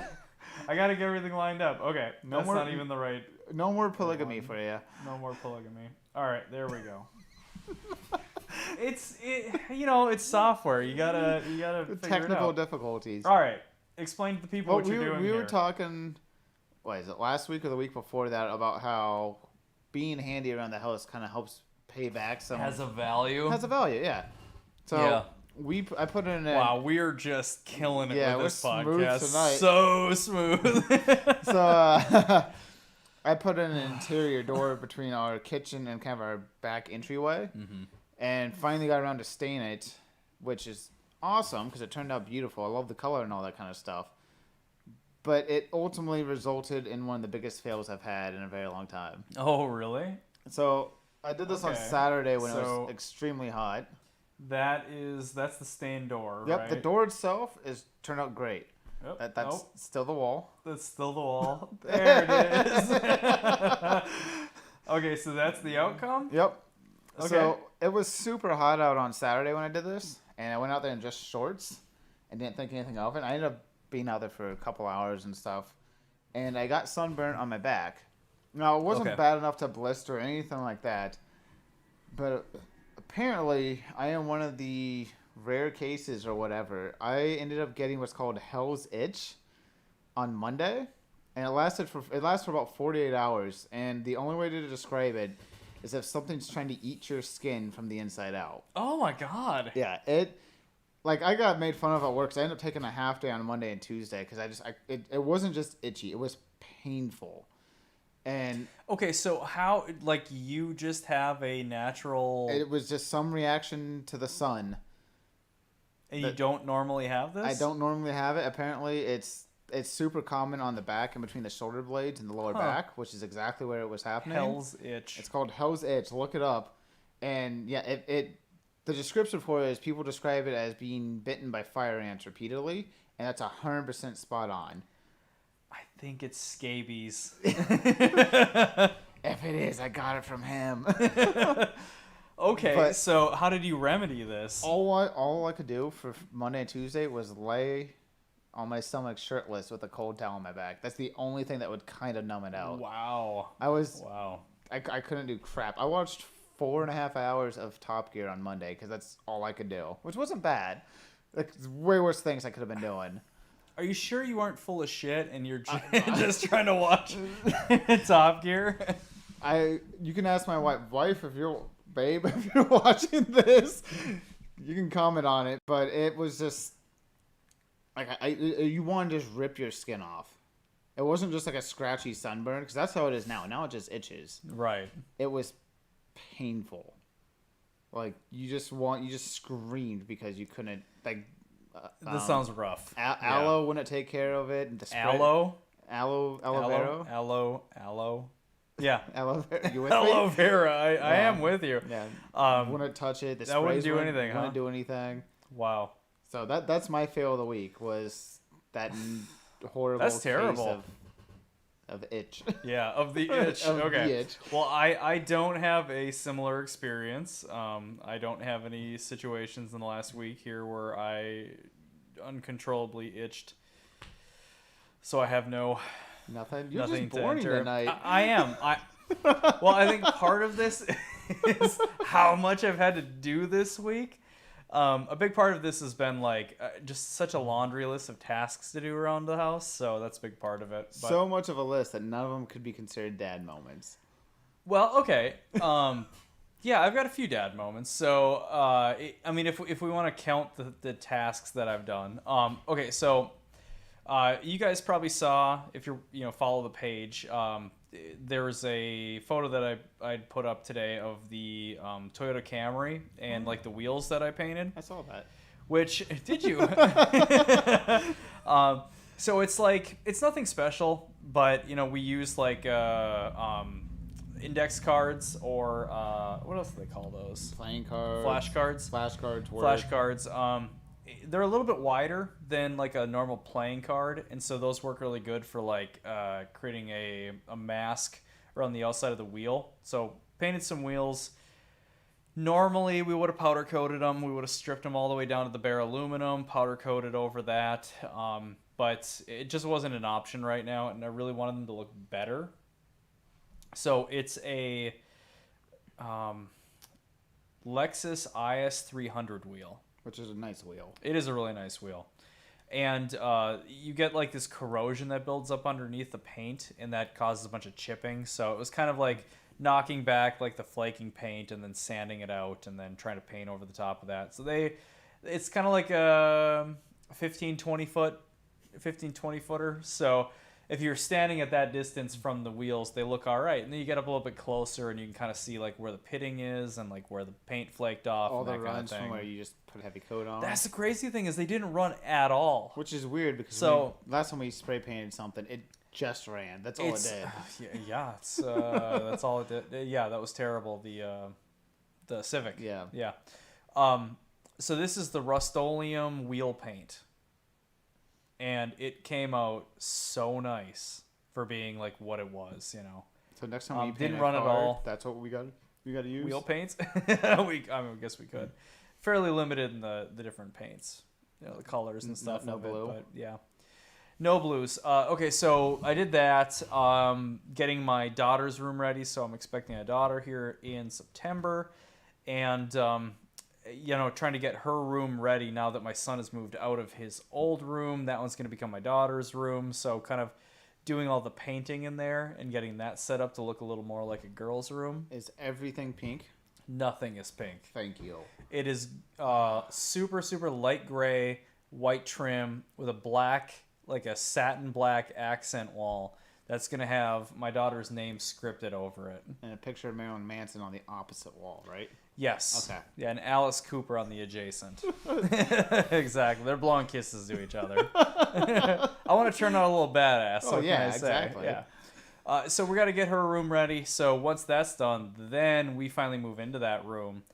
I gotta get everything lined up. Okay, that's not even the right... No more polygamy for you. No more polygamy. All right, there we go. It's software. You gotta figure technical it out. difficulties. All right, explain to the people what you're doing we here. were talking, what is it, last week or the week before that, about how being handy around the house kind of helps pay back some. Has a value. Has a value, yeah. So yeah. I put in. Wow, we are just killing it with this podcast. Tonight. So smooth. So I put in an interior door between our kitchen and kind of our back entryway, and finally got around to stain it, which is awesome because it turned out beautiful. I love the color and all that kind of stuff. But it ultimately resulted in one of the biggest fails I've had in a very long time. Oh, really? So I did this on Saturday when it was extremely hot. That's the stained door, Yep, right? the door itself turned out great. Yep. That's still the wall. That's still the wall. There it is. Okay, so that's the outcome? Yep. Okay. So it was super hot out on Saturday when I did this, and I went out there in just shorts and didn't think anything of it. I ended up being out there for a couple hours and stuff, and I got sunburnt on my back. Now, it wasn't bad enough to blister or anything like that, but apparently I am one of the rare cases or whatever. I ended up getting what's called Hell's Itch on Monday, and it lasts for about 48 hours, and the only way to describe it is if something's trying to eat your skin from the inside out. Oh my god. Yeah, I got made fun of at work, so I ended up taking a half day on Monday and Tuesday because it wasn't just itchy, it was painful. And okay, so how, like, you just have a natural... It was just some reaction to the sun. And you don't normally have this? I don't normally have it. Apparently, it's super common on the back and between the shoulder blades and the lower back, which is exactly where it was happening. Hell's Itch. It's called Hell's Itch. Look it up. And yeah, the description for it is people describe it as being bitten by fire ants repeatedly, and that's 100% spot on. I think it's scabies. If it is, I got it from him. Okay, so how did you remedy this? All I could do for Monday and Tuesday was lay on my stomach shirtless with a cold towel on my back. That's the only thing that would kind of numb it out. Wow. I couldn't do crap. I watched 4.5 hours of Top Gear on Monday because that's all I could do, which wasn't bad. Like, way worse things I could have been doing. Are you sure you aren't full of shit and you're just trying to watch Top Gear? You can ask my wife if you're watching this, you can comment on it. But it was just like you want to just rip your skin off. It wasn't just like a scratchy sunburn, because that's how it is now. Now it just itches. Right. It was painful. Like you just screamed because you couldn't This sounds rough. Aloe wouldn't take care of it. And Aloe. Aloe vera. Aloe. Yeah. Aloe vera. You with Aloe me? vera. I am with you. Yeah. Wouldn't touch it. The that wouldn't sprays do anything. Wouldn't do anything. Wow. So that's my fail of the week was that horrible. That's terrible. Case of itch. Yeah, of the itch. Of okay. the itch. Well, I don't have a similar experience. I don't have any situations in the last week here where I uncontrollably itched. So I have Nothing. You're nothing just boring to enter. tonight. I am. Well, I think part of this is how much I've had to do this week. A big part of this has been like just such a laundry list of tasks to do around the house, so that's a big part of it. But, so much of a list that none of them could be considered dad moments. well, okay. Yeah, I've got a few dad moments. So, I mean, if we want to count the tasks that I've done, okay. So, you guys probably saw if you follow the page. There's a photo that I'd put up today of the Toyota Camry and like the wheels that I painted. I saw that. Which did you? So it's like it's nothing special, but we use like index cards or what else do they call those? Playing cards. Flashcards. Flashcards. Flashcards. They're a little bit wider than like a normal playing card, and so those work really good for like creating a mask around the outside of the wheel. So painted some wheels. Normally we would have powder coated them. We would have stripped them all the way down to the bare aluminum, powder coated over that. But it just wasn't an option right now, and I really wanted them to look better. So it's a Lexus IS 300 wheel. Which is a nice wheel. It is a really nice wheel. And you get like this corrosion that builds up underneath the paint, and that causes a bunch of chipping. So it was kind of like knocking back like the flaking paint and then sanding it out and then trying to paint over the top of that. So it's kind of like a 15-20 footer. So if you're standing at that distance from the wheels, they look all right. And then you get up a little bit closer and you can kind of see like where the pitting is and like where the paint flaked off. All and the that runs kind of thing. from where you just put heavy coat on. That's the crazy thing is they didn't run at all. Which is weird because last time we spray painted something, it just ran. That's all it did. Yeah, it's that's all it did. Yeah, that was terrible. The Civic. Yeah. So this is the Rust-Oleum wheel paint. And it came out so nice for being like what it was, So next time we didn't run at all. That's what we got to use. Wheel paints. I guess we could. Fairly limited in the different paints, the colors and stuff. No blue. But yeah, no blues. Okay, so I did that. Getting my daughter's room ready. So I'm expecting a daughter here in September, and trying to get her room ready now that my son has moved out of his old room. That one's going to become my daughter's room. So kind of doing all the painting in there and getting that set up to look a little more like a girl's room. Is everything pink? Nothing is pink. Thank you. It is super, super light gray, white trim with a black, like a satin black accent wall. That's going to have my daughter's name scripted over it. And a picture of Marilyn Manson on the opposite wall, right? Yes. Okay. Yeah, and Alice Cooper on the adjacent. Exactly. They're blowing kisses to each other. I want to turn out a little badass. Oh, yeah, exactly. Yeah. So we got to get her room ready. So once that's done, then we finally move into that room.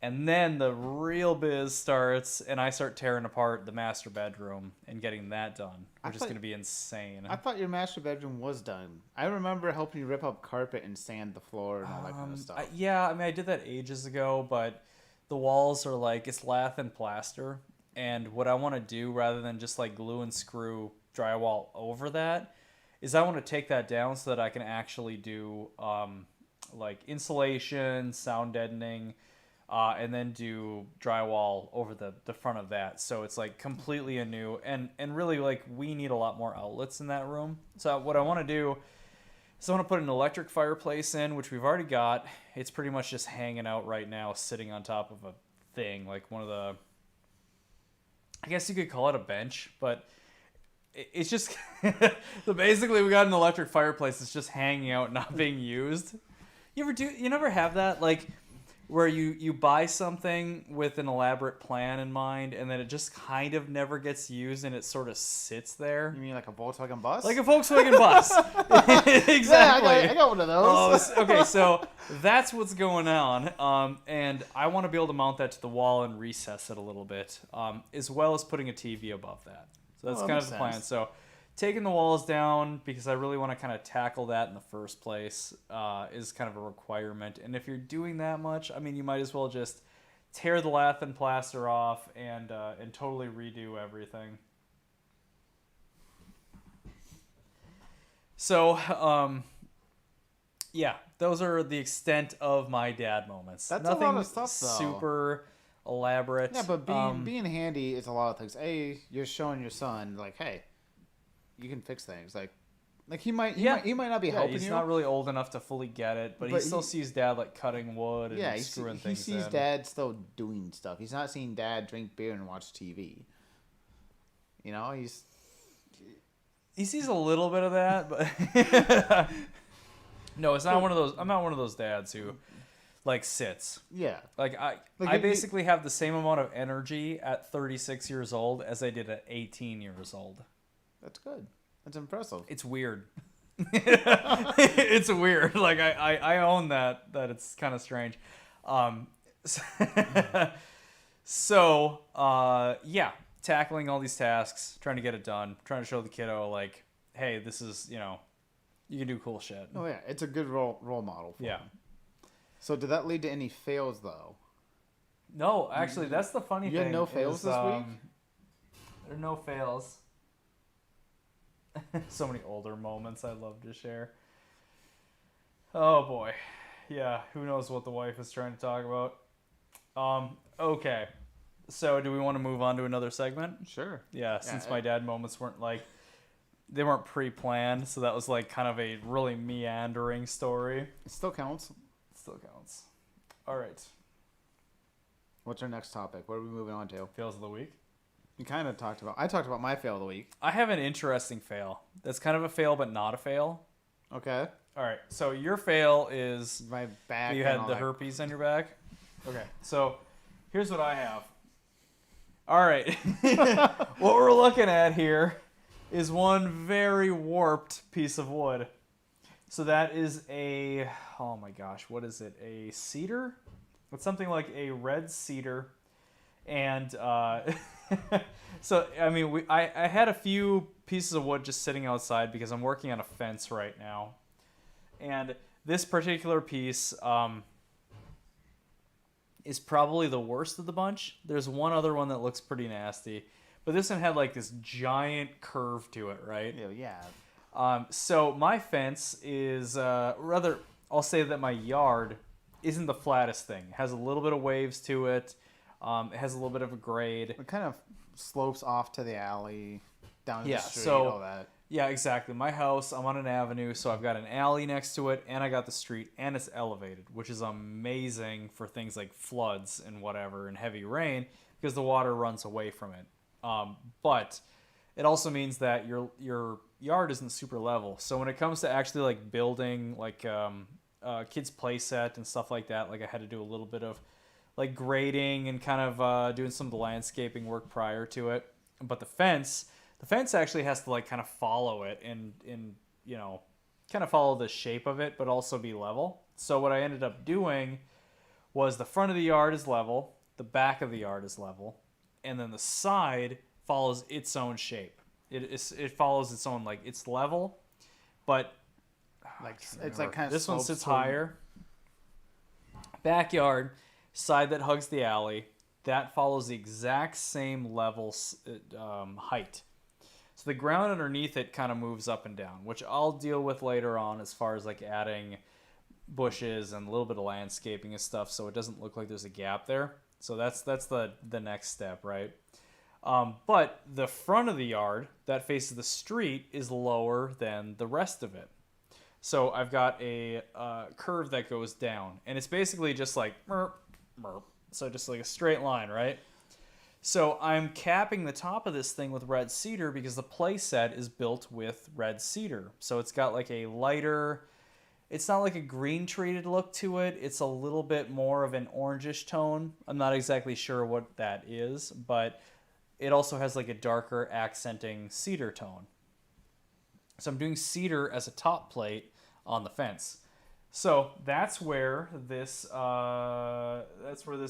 And then the real biz starts, and I start tearing apart the master bedroom and getting that done, which is going to be insane. I thought your master bedroom was done. I remember helping you rip up carpet and sand the floor and all that kind of stuff. Yeah, I mean, I did that ages ago, but the walls are like, it's lath and plaster. And what I want to do, rather than just like glue and screw drywall over that, is I want to take that down so that I can actually do like insulation, sound deadening, and then do drywall over the front of that. So it's like completely anew. And really like we need a lot more outlets in that room. So what I want to do is I want to put an electric fireplace in, which we've already got. It's pretty much just hanging out right now, sitting on top of a thing, like one of the, I guess you could call it a bench, but it's just so basically we got an electric fireplace that's just hanging out, not being used. You never have that, like, where you buy something with an elaborate plan in mind, and then it just kind of never gets used, and it sort of sits there. You mean like a Volkswagen bus? Like a Volkswagen bus. Exactly. Yeah, I got one of those. Okay, so that's what's going on. And I want to be able to mount that to the wall and recess it a little bit, as well as putting a TV above that. So that's kind of the plan. So taking the walls down, because I really want to kind of tackle that in the first place, is kind of a requirement. And if you're doing that much, I mean, you might as well just tear the lath and plaster off and totally redo everything. So, yeah, those are the extent of my dad moments. That's Nothing a lot of stuff, though. super elaborate. Yeah, but being handy is a lot of things. You're showing your son, like, hey, you can fix things. Like he might not be helping you. He's not really old enough to fully get it, but he still sees dad like cutting wood and screwing things in. He sees dad still doing stuff. He's not seeing dad drink beer and watch TV. You know, he sees a little bit of that, but no, it's not one of those. I'm not one of those dads who like sits. Yeah. Like I basically have the same amount of energy at 36 years old as I did at 18 years old. That's good. That's impressive. It's weird. It's weird. Like I own that it's kind of strange. So yeah, tackling all these tasks, trying to get it done, trying to show the kiddo like, hey, this is, you can do cool shit. Oh yeah, it's a good role model for him. So did that lead to any fails though? No, actually, that's the funny thing. You had no fails this week? There are no fails. So many older moments I'd love to share. Oh boy. Yeah, who knows what the wife is trying to talk about. Okay. So do we want to move on to another segment? Sure. Yeah, since my dad moments weren't they weren't pre-planned, so that was like kind of a really meandering story. It still counts. It still counts. All right. What's our next topic? What are we moving on to? Fails of the week. I talked about my fail of the week. I have an interesting fail. That's kind of a fail, but not a fail. Okay. All right. So your fail is my back. You had the herpes on your back. Okay. So here's what I have. All right. What we're looking at here is one very warped piece of wood. So that is oh my gosh, what is it? A cedar? It's something like a red cedar. And so, I mean, I had a few pieces of wood just sitting outside because I'm working on a fence right now. And this particular piece is probably the worst of the bunch. There's one other one that looks pretty nasty. But this one had like this giant curve to it, right? Yeah. So my fence is, rather, I'll say that my yard isn't the flattest thing. It has a little bit of waves to it. It has a little bit of a grade. It kind of slopes off to the alley, down to the street, so, all that. Yeah, exactly. My house, I'm on an avenue, so I've got an alley next to it, and I got the street, and it's elevated, which is amazing for things like floods and whatever, and heavy rain, because the water runs away from it. But it also means that your yard isn't super level. So when it comes to actually like building like kids play set and stuff like that, like I had to do a little bit of like grading and kind of doing some of the landscaping work prior to it. But the fence actually has to like kind of follow it and kind of follow the shape of it, but also be level. So what I ended up doing was the front of the yard is level, the back of the yard is level, and then the side follows its own shape. It follows its own, like, it's level, but like it's like kind of this one sits higher. Backyard, side that hugs the alley, that follows the exact same level height. So the ground underneath it kind of moves up and down, which I'll deal with later on as far as like adding bushes and a little bit of landscaping and stuff, so it doesn't look like there's a gap there. So that's the next step, right? But the front of the yard that faces the street is lower than the rest of it. So I've got a curve that goes down, and it's basically just like merp, merp. So just like a straight line, right? So I'm capping the top of this thing with red cedar because the play set is built with red cedar. So it's got like a lighter, it's not like a green treated look to it. It's a little bit more of an orangish tone. I'm not exactly sure what that is, but it also has like a darker accenting cedar tone. So I'm doing cedar as a top plate on the fence. So that's where this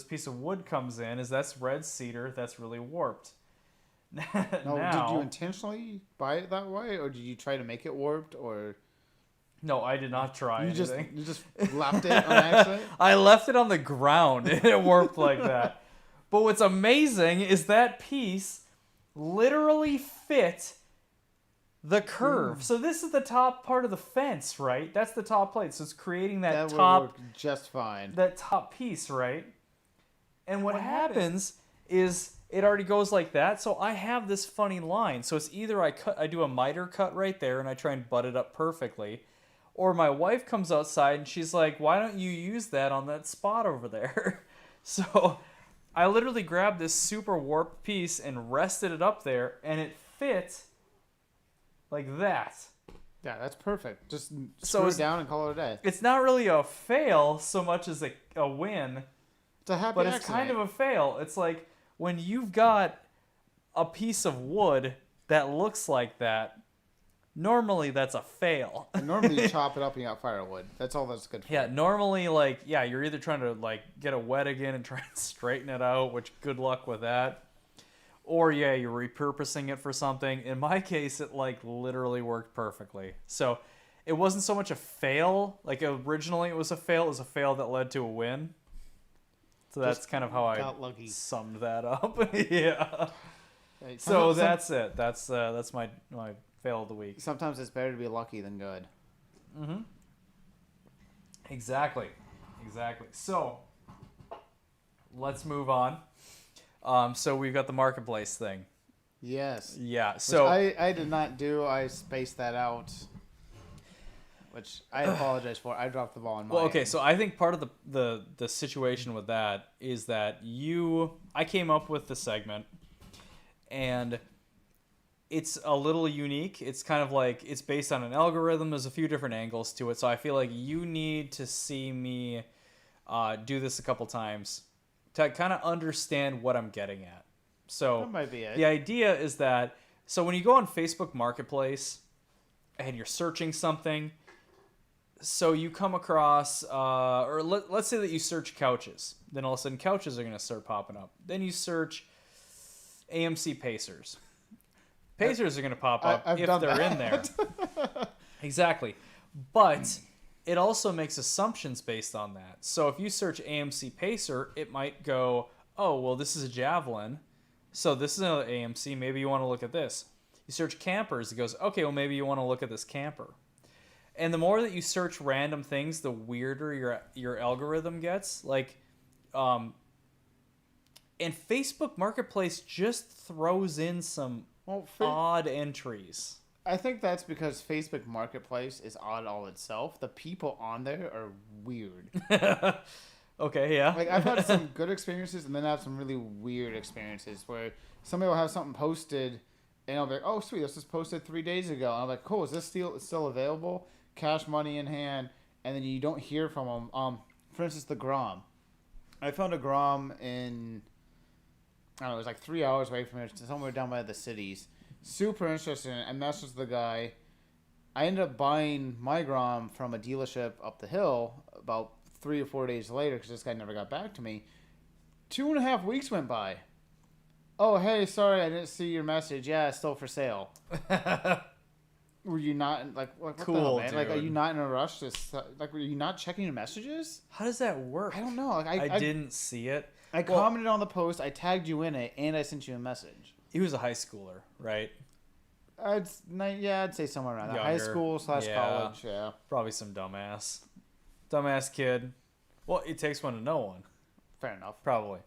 piece of wood comes in. Is that's red cedar that's really warped. Did you intentionally buy it that way, or did you try to make it warped, or No, I did not try anything. You just left it on accident? I left it on the ground and it warped like that. But what's amazing is that piece literally fit the curve. So this is the top part of the fence, right? That's the top plate. So it's creating that would top work just fine. that top piece, right? And what happens is it already goes like that. So I have this funny line. So it's either I do a miter cut right there and I try and butt it up perfectly, or my wife comes outside and she's like, "Why don't you use that on that spot over there?" So I literally grabbed this super warped piece and rested it up there, and it fit like that. Yeah, that's perfect. Just screw it down and call it a day. It's not really a fail so much as a win, It's a happy but accident. it's kind of a fail. It's like when you've got a piece of wood that looks like that, normally that's a fail. Normally you chop it up and you got firewood. That's all that's good for. Yeah, normally you're either trying to get it wet again and try and straighten it out, which good luck with that. Or you're repurposing it for something. In my case, it literally worked perfectly. So it wasn't so much a fail. Like originally it was a fail. It was a fail that led to a win. So that's kind of how I summed that up. Yeah. Hey, So that's it. That's my fail of the week. Sometimes it's better to be lucky than good. Mm-hmm. Exactly. So let's move on. So we've got the marketplace thing. Yes. Yeah. So I did not do. I spaced that out, which I apologize for. I dropped the ball on my end. So I think part of the situation with that is that I came up with the segment, and it's a little unique. It's kind of like it's based on an algorithm. There's a few different angles to it. So I feel like you need to see me do this a couple times to kind of understand what I'm getting at. So That might be it. the idea is that, so when you go on Facebook Marketplace and you're searching something, so you come across, let's say that you search couches. Then all of a sudden couches are going to start popping up. Then you search AMC Pacers. Pacers are going to pop up if they're in there. Exactly. But it also makes assumptions based on that. So if you search AMC Pacer, it might go, oh, well, this is a Javelin. So this is another AMC. Maybe you want to look at this. You search campers. It goes, okay, well, maybe you want to look at this camper. And the more that you search random things, the weirder your algorithm gets. And Facebook Marketplace just throws in some odd entries. I think that's because Facebook Marketplace is odd all itself. The people on there are weird. Okay, yeah. I've had some good experiences, and then I have some really weird experiences where somebody will have something posted, and I'll be like, "Oh, sweet, this was posted 3 days ago." And I'm like, "Cool, is this still available? Cash money in hand." And then you don't hear from them. For instance, the Grom. I found a Grom in, I don't know, it was like 3 hours away from here, somewhere down by the cities. Super interested in it. I messaged the guy. I ended up buying my Grom from a dealership up the hill about 3 or 4 days later because this guy never got back to me. 2.5 weeks went by. Oh, hey, sorry, I didn't see your message. Yeah, it's still for sale. Were you not what Cool, the hell, man? dude. Are you not in a rush to were you not checking your messages? How does that work? I don't know. I didn't see it. I commented on the post. I tagged you in it, and I sent you a message. He was a high schooler, right? I'd say somewhere around that. High Younger. school / Yeah. college. Yeah. Probably some dumbass kid. Well, it takes one to know one. Fair enough. Probably.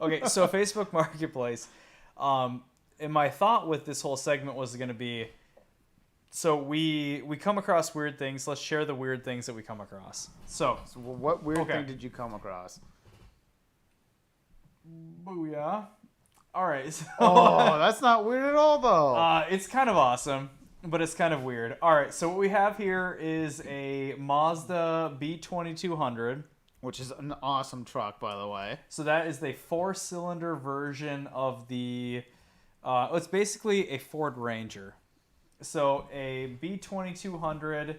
Okay, so Facebook Marketplace. And my thought with this whole segment was going to be, so we come across weird things. Let's share the weird things that we come across. So what weird thing did you come across? Booyah. All right. So, Oh, that's not weird at all, though. it's kind of awesome, but it's kind of weird. All right. So what we have here is a Mazda B2200. Which is an awesome truck, by the way. So that is the 4-cylinder version of the. It's basically a Ford Ranger. So a B2200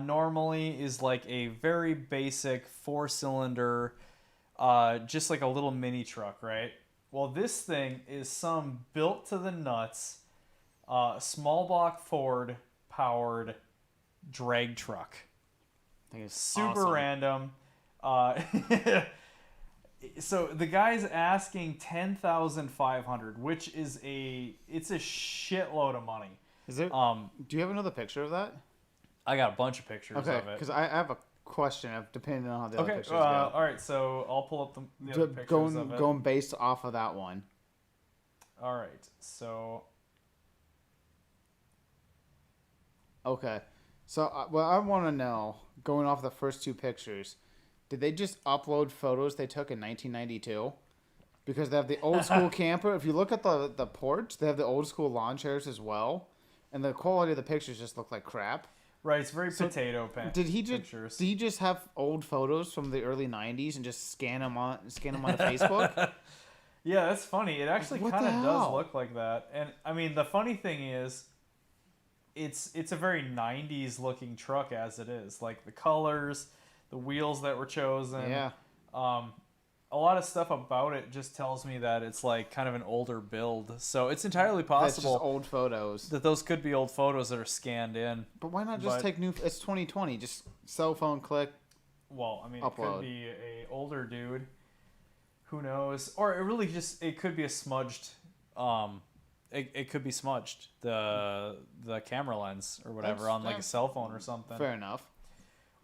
normally is like a very basic 4-cylinder, just like a little mini truck, right? Well, this thing is some built to the nuts, small block Ford powered drag truck. I think it's Super awesome. random. So the guy's asking $10,500, which is it's a shitload of money. Is it? Um, Do you have another picture of that? I got a bunch of pictures Okay, of it. because I have a question depending on how the other Okay, pictures go. all right. So I'll pull up the other pictures of it. Going based off of that one. All right. So Okay. So what I want to know, going off the first two pictures, did they just upload photos they took in 1992? Because they have the old school camper. If you look at the porch, they have the old school lawn chairs as well, and the quality of the pictures just look like crap. right, it's very potato pen. Did he pictures. just have old photos from the early 90s and just scan them on Facebook? Yeah, that's funny. It actually What kind the of does hell? look like that. And I mean, the funny thing is, it's a very 90s looking truck as it is. Like the colors, the wheels that were chosen. Yeah. A lot of stuff about it just tells me that it's like kind of an older build. So it's entirely That's just possible old photos. that those could be old photos that are scanned in. But why not just take new? It's 2020. Just cell phone click. Well, I mean, Upload. it could be a older dude. Who knows? Or it really it could be a smudged. It could be smudged, the camera lens or whatever on like a cell phone or something. Fair enough.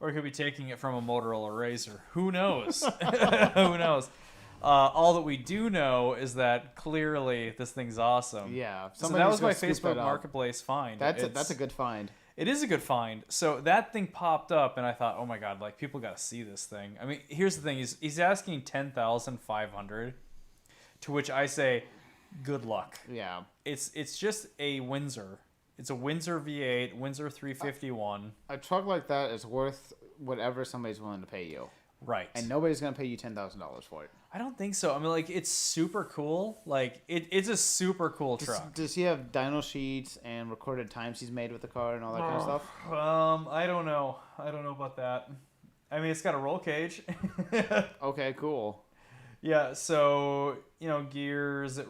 Or it could be taking it from a Motorola Razr. Who knows? Who knows? All that we do know is that clearly this thing's awesome. Yeah. So that somebody's was my gonna scoop Facebook that up. Marketplace find. That's a good find. It is a good find. So that thing popped up, and I thought, oh my god, like people got to see this thing. I mean, here's the thing: he's asking $10,500, to which I say, good luck. Yeah. It's just a Windsor. It's a Windsor V8, Windsor 351. A truck like that is worth whatever somebody's willing to pay you, Right. and nobody's gonna pay you $10,000 for it. I don't think so. I mean, like, it's super cool. Like, it's a super cool truck. Does he have dyno sheets and recorded times he's made with the car and all that kind of stuff? I don't know. I don't know about that. I mean, it's got a roll cage. Okay, cool. Yeah, so, gears, it's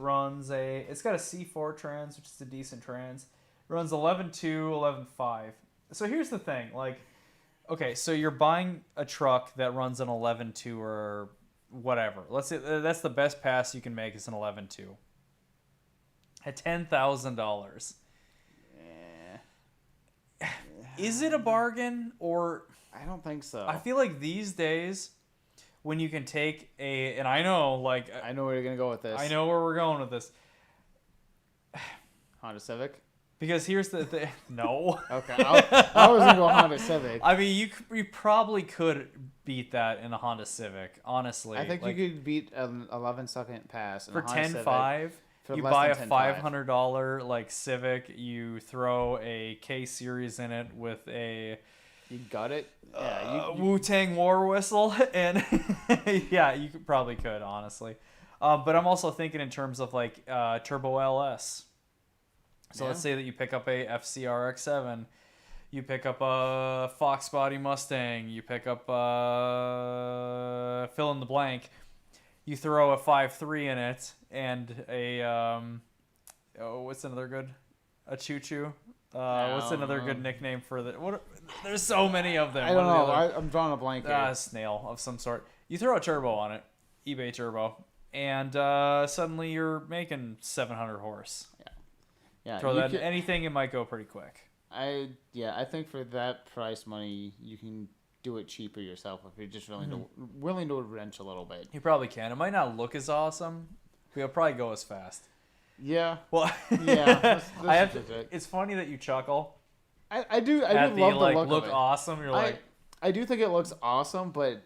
got a C4 trans, which is a decent trans. It runs 11.2, 11.5. So here's the thing, like, okay, so you're buying a truck that runs an 11.2 or whatever. Let's say that's the best pass you can make is an 11.2. At $10,000. Is it a bargain, or... I don't think so. I feel like these days, when you can take and I know, like... I know where you're gonna go with this. I know where we're going with this. Honda Civic. Because here's the thing. No. Okay, I was gonna go Honda Civic. I mean, you probably could beat that in a Honda Civic, honestly. I think you could beat an 11-second pass in for a Honda Civic. $10,500. For You less buy a than $500 like Civic. You throw a K series in it with a You got it. Yeah, Wu-Tang war whistle, and yeah, you probably could, honestly. But I'm also thinking in terms of like turbo LS. So let's say that you pick up a FCRX7, you pick up a Fox Body Mustang, you pick up fill in the blank, you throw a 5.3 in it, and a what's another good? A choo-choo. What's another good nickname for the? What? There's so many of them. I don't know. I'm drawing a blank here. A snail of some sort. You throw a turbo on it, eBay turbo, and suddenly you're making 700 horse. Yeah, Throw that in anything, it might go pretty quick. I think for that price money, you can do it cheaper yourself if you're just willing to wrench a little bit. You probably can. It might not look as awesome, but it'll probably go as fast. Yeah. Well, Yeah. I have to. It's funny that you chuckle. I do At the love like the look of it. awesome. You're like, I do think it looks awesome, but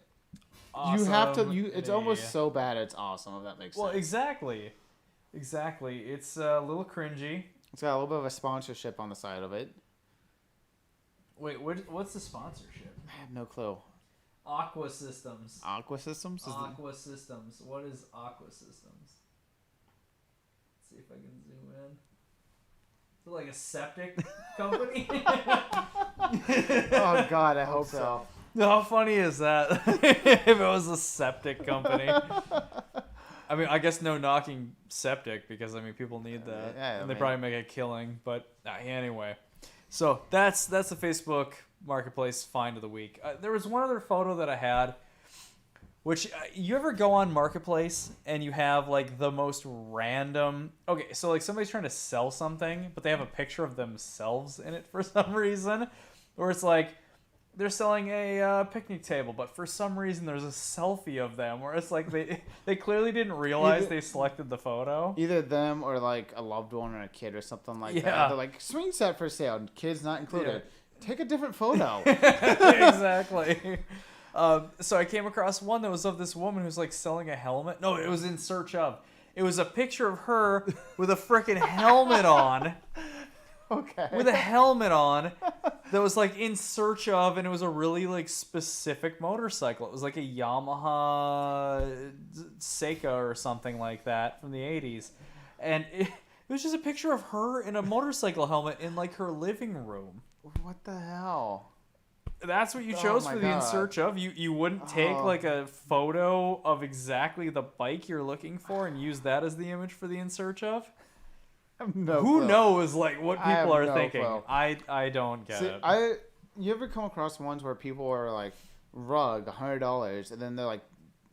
you have to. awesome, It's almost so bad it's awesome. If that makes Well, sense. exactly. Exactly. It's a little cringy. It's got a little bit of a sponsorship on the side of it. Wait, what's the sponsorship? I have no clue. Aqua Systems. Aqua Systems? Aqua Systems. What is Aqua Systems? Let's see if I can zoom in. Is it like a septic company? Oh, God, I hope so. How funny is that? If it was a septic company. I mean, I guess no knocking septic because, I mean, people need that. Yeah, and they probably make a killing. But anyway. So that's the Facebook Marketplace find of the week. There was one other photo that I had, which you ever go on Marketplace and you have like the most random. Okay, so like somebody's trying to sell something, but they have a picture of themselves in it for some reason, or it's like they're selling a picnic table, but for some reason there's a selfie of them, where it's like they clearly didn't realize they selected the photo. Either them or like a loved one or a kid or something like that. Yeah. They're like, swing set for sale, kids not included. Yeah. Take a different photo. Exactly. So I came across one that was of this woman who's like selling a helmet. No, it was in search of. It was a picture of her with a freaking helmet on. Okay. With a helmet on that was like in search of, and it was a really like specific motorcycle. It was like a Yamaha Seika or something like that from the 80s. And it was just a picture of her in a motorcycle helmet in like her living room. What the hell? That's what you chose for the God. in search of? You wouldn't take like a photo of exactly the bike you're looking for and use that as the image for the in search of? No Who clue. knows like what people are no thinking? clue. I don't get it. You ever come across ones where people are like, rug $100, and then they're like,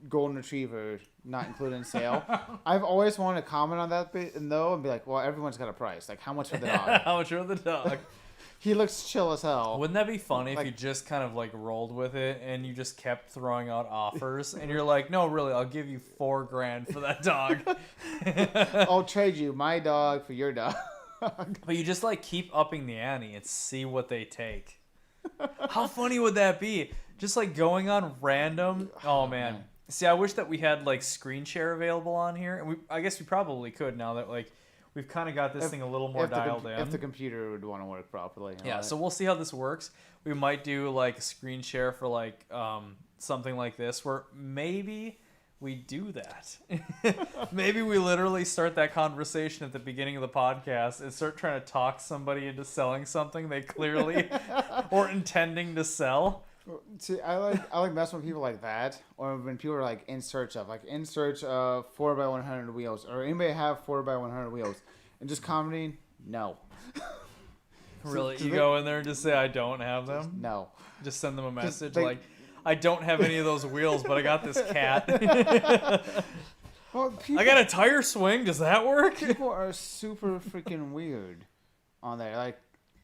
golden retriever not included in sale? I've always wanted to comment on that bit and be like, well, everyone's got a price. Like, how much for the dog? How much for the dog? He looks chill as hell. Wouldn't that be funny Like- if you just kind of like rolled with it and you just kept throwing out offers and you're like, no, really, I'll give you $4,000 for that dog. I'll trade you my dog for your dog. But you just like keep upping the ante and see what they take. How funny would that be? Just like going on random. Oh man. See, I wish that we had like screen share available on here, and I guess we probably could now that like we've kind of got this thing a little more dialed in. If the computer would want to work properly. Yeah, so we'll see how this works. We might do like a screen share for like something like this where maybe we do that. Maybe we literally start that conversation at the beginning of the podcast and start trying to talk somebody into selling something they clearly or intending to sell. See, I like messing with people like that, or when people are like in search of 4x100 wheels, or anybody have 4x100 wheels, and just commenting, no. Really, you go in there and just say I don't have them. No. Just send them a message they- like I don't have any of those wheels, but I got this cat. Well, people, I got a tire swing. Does that work? people are super freaking weird on there. Like,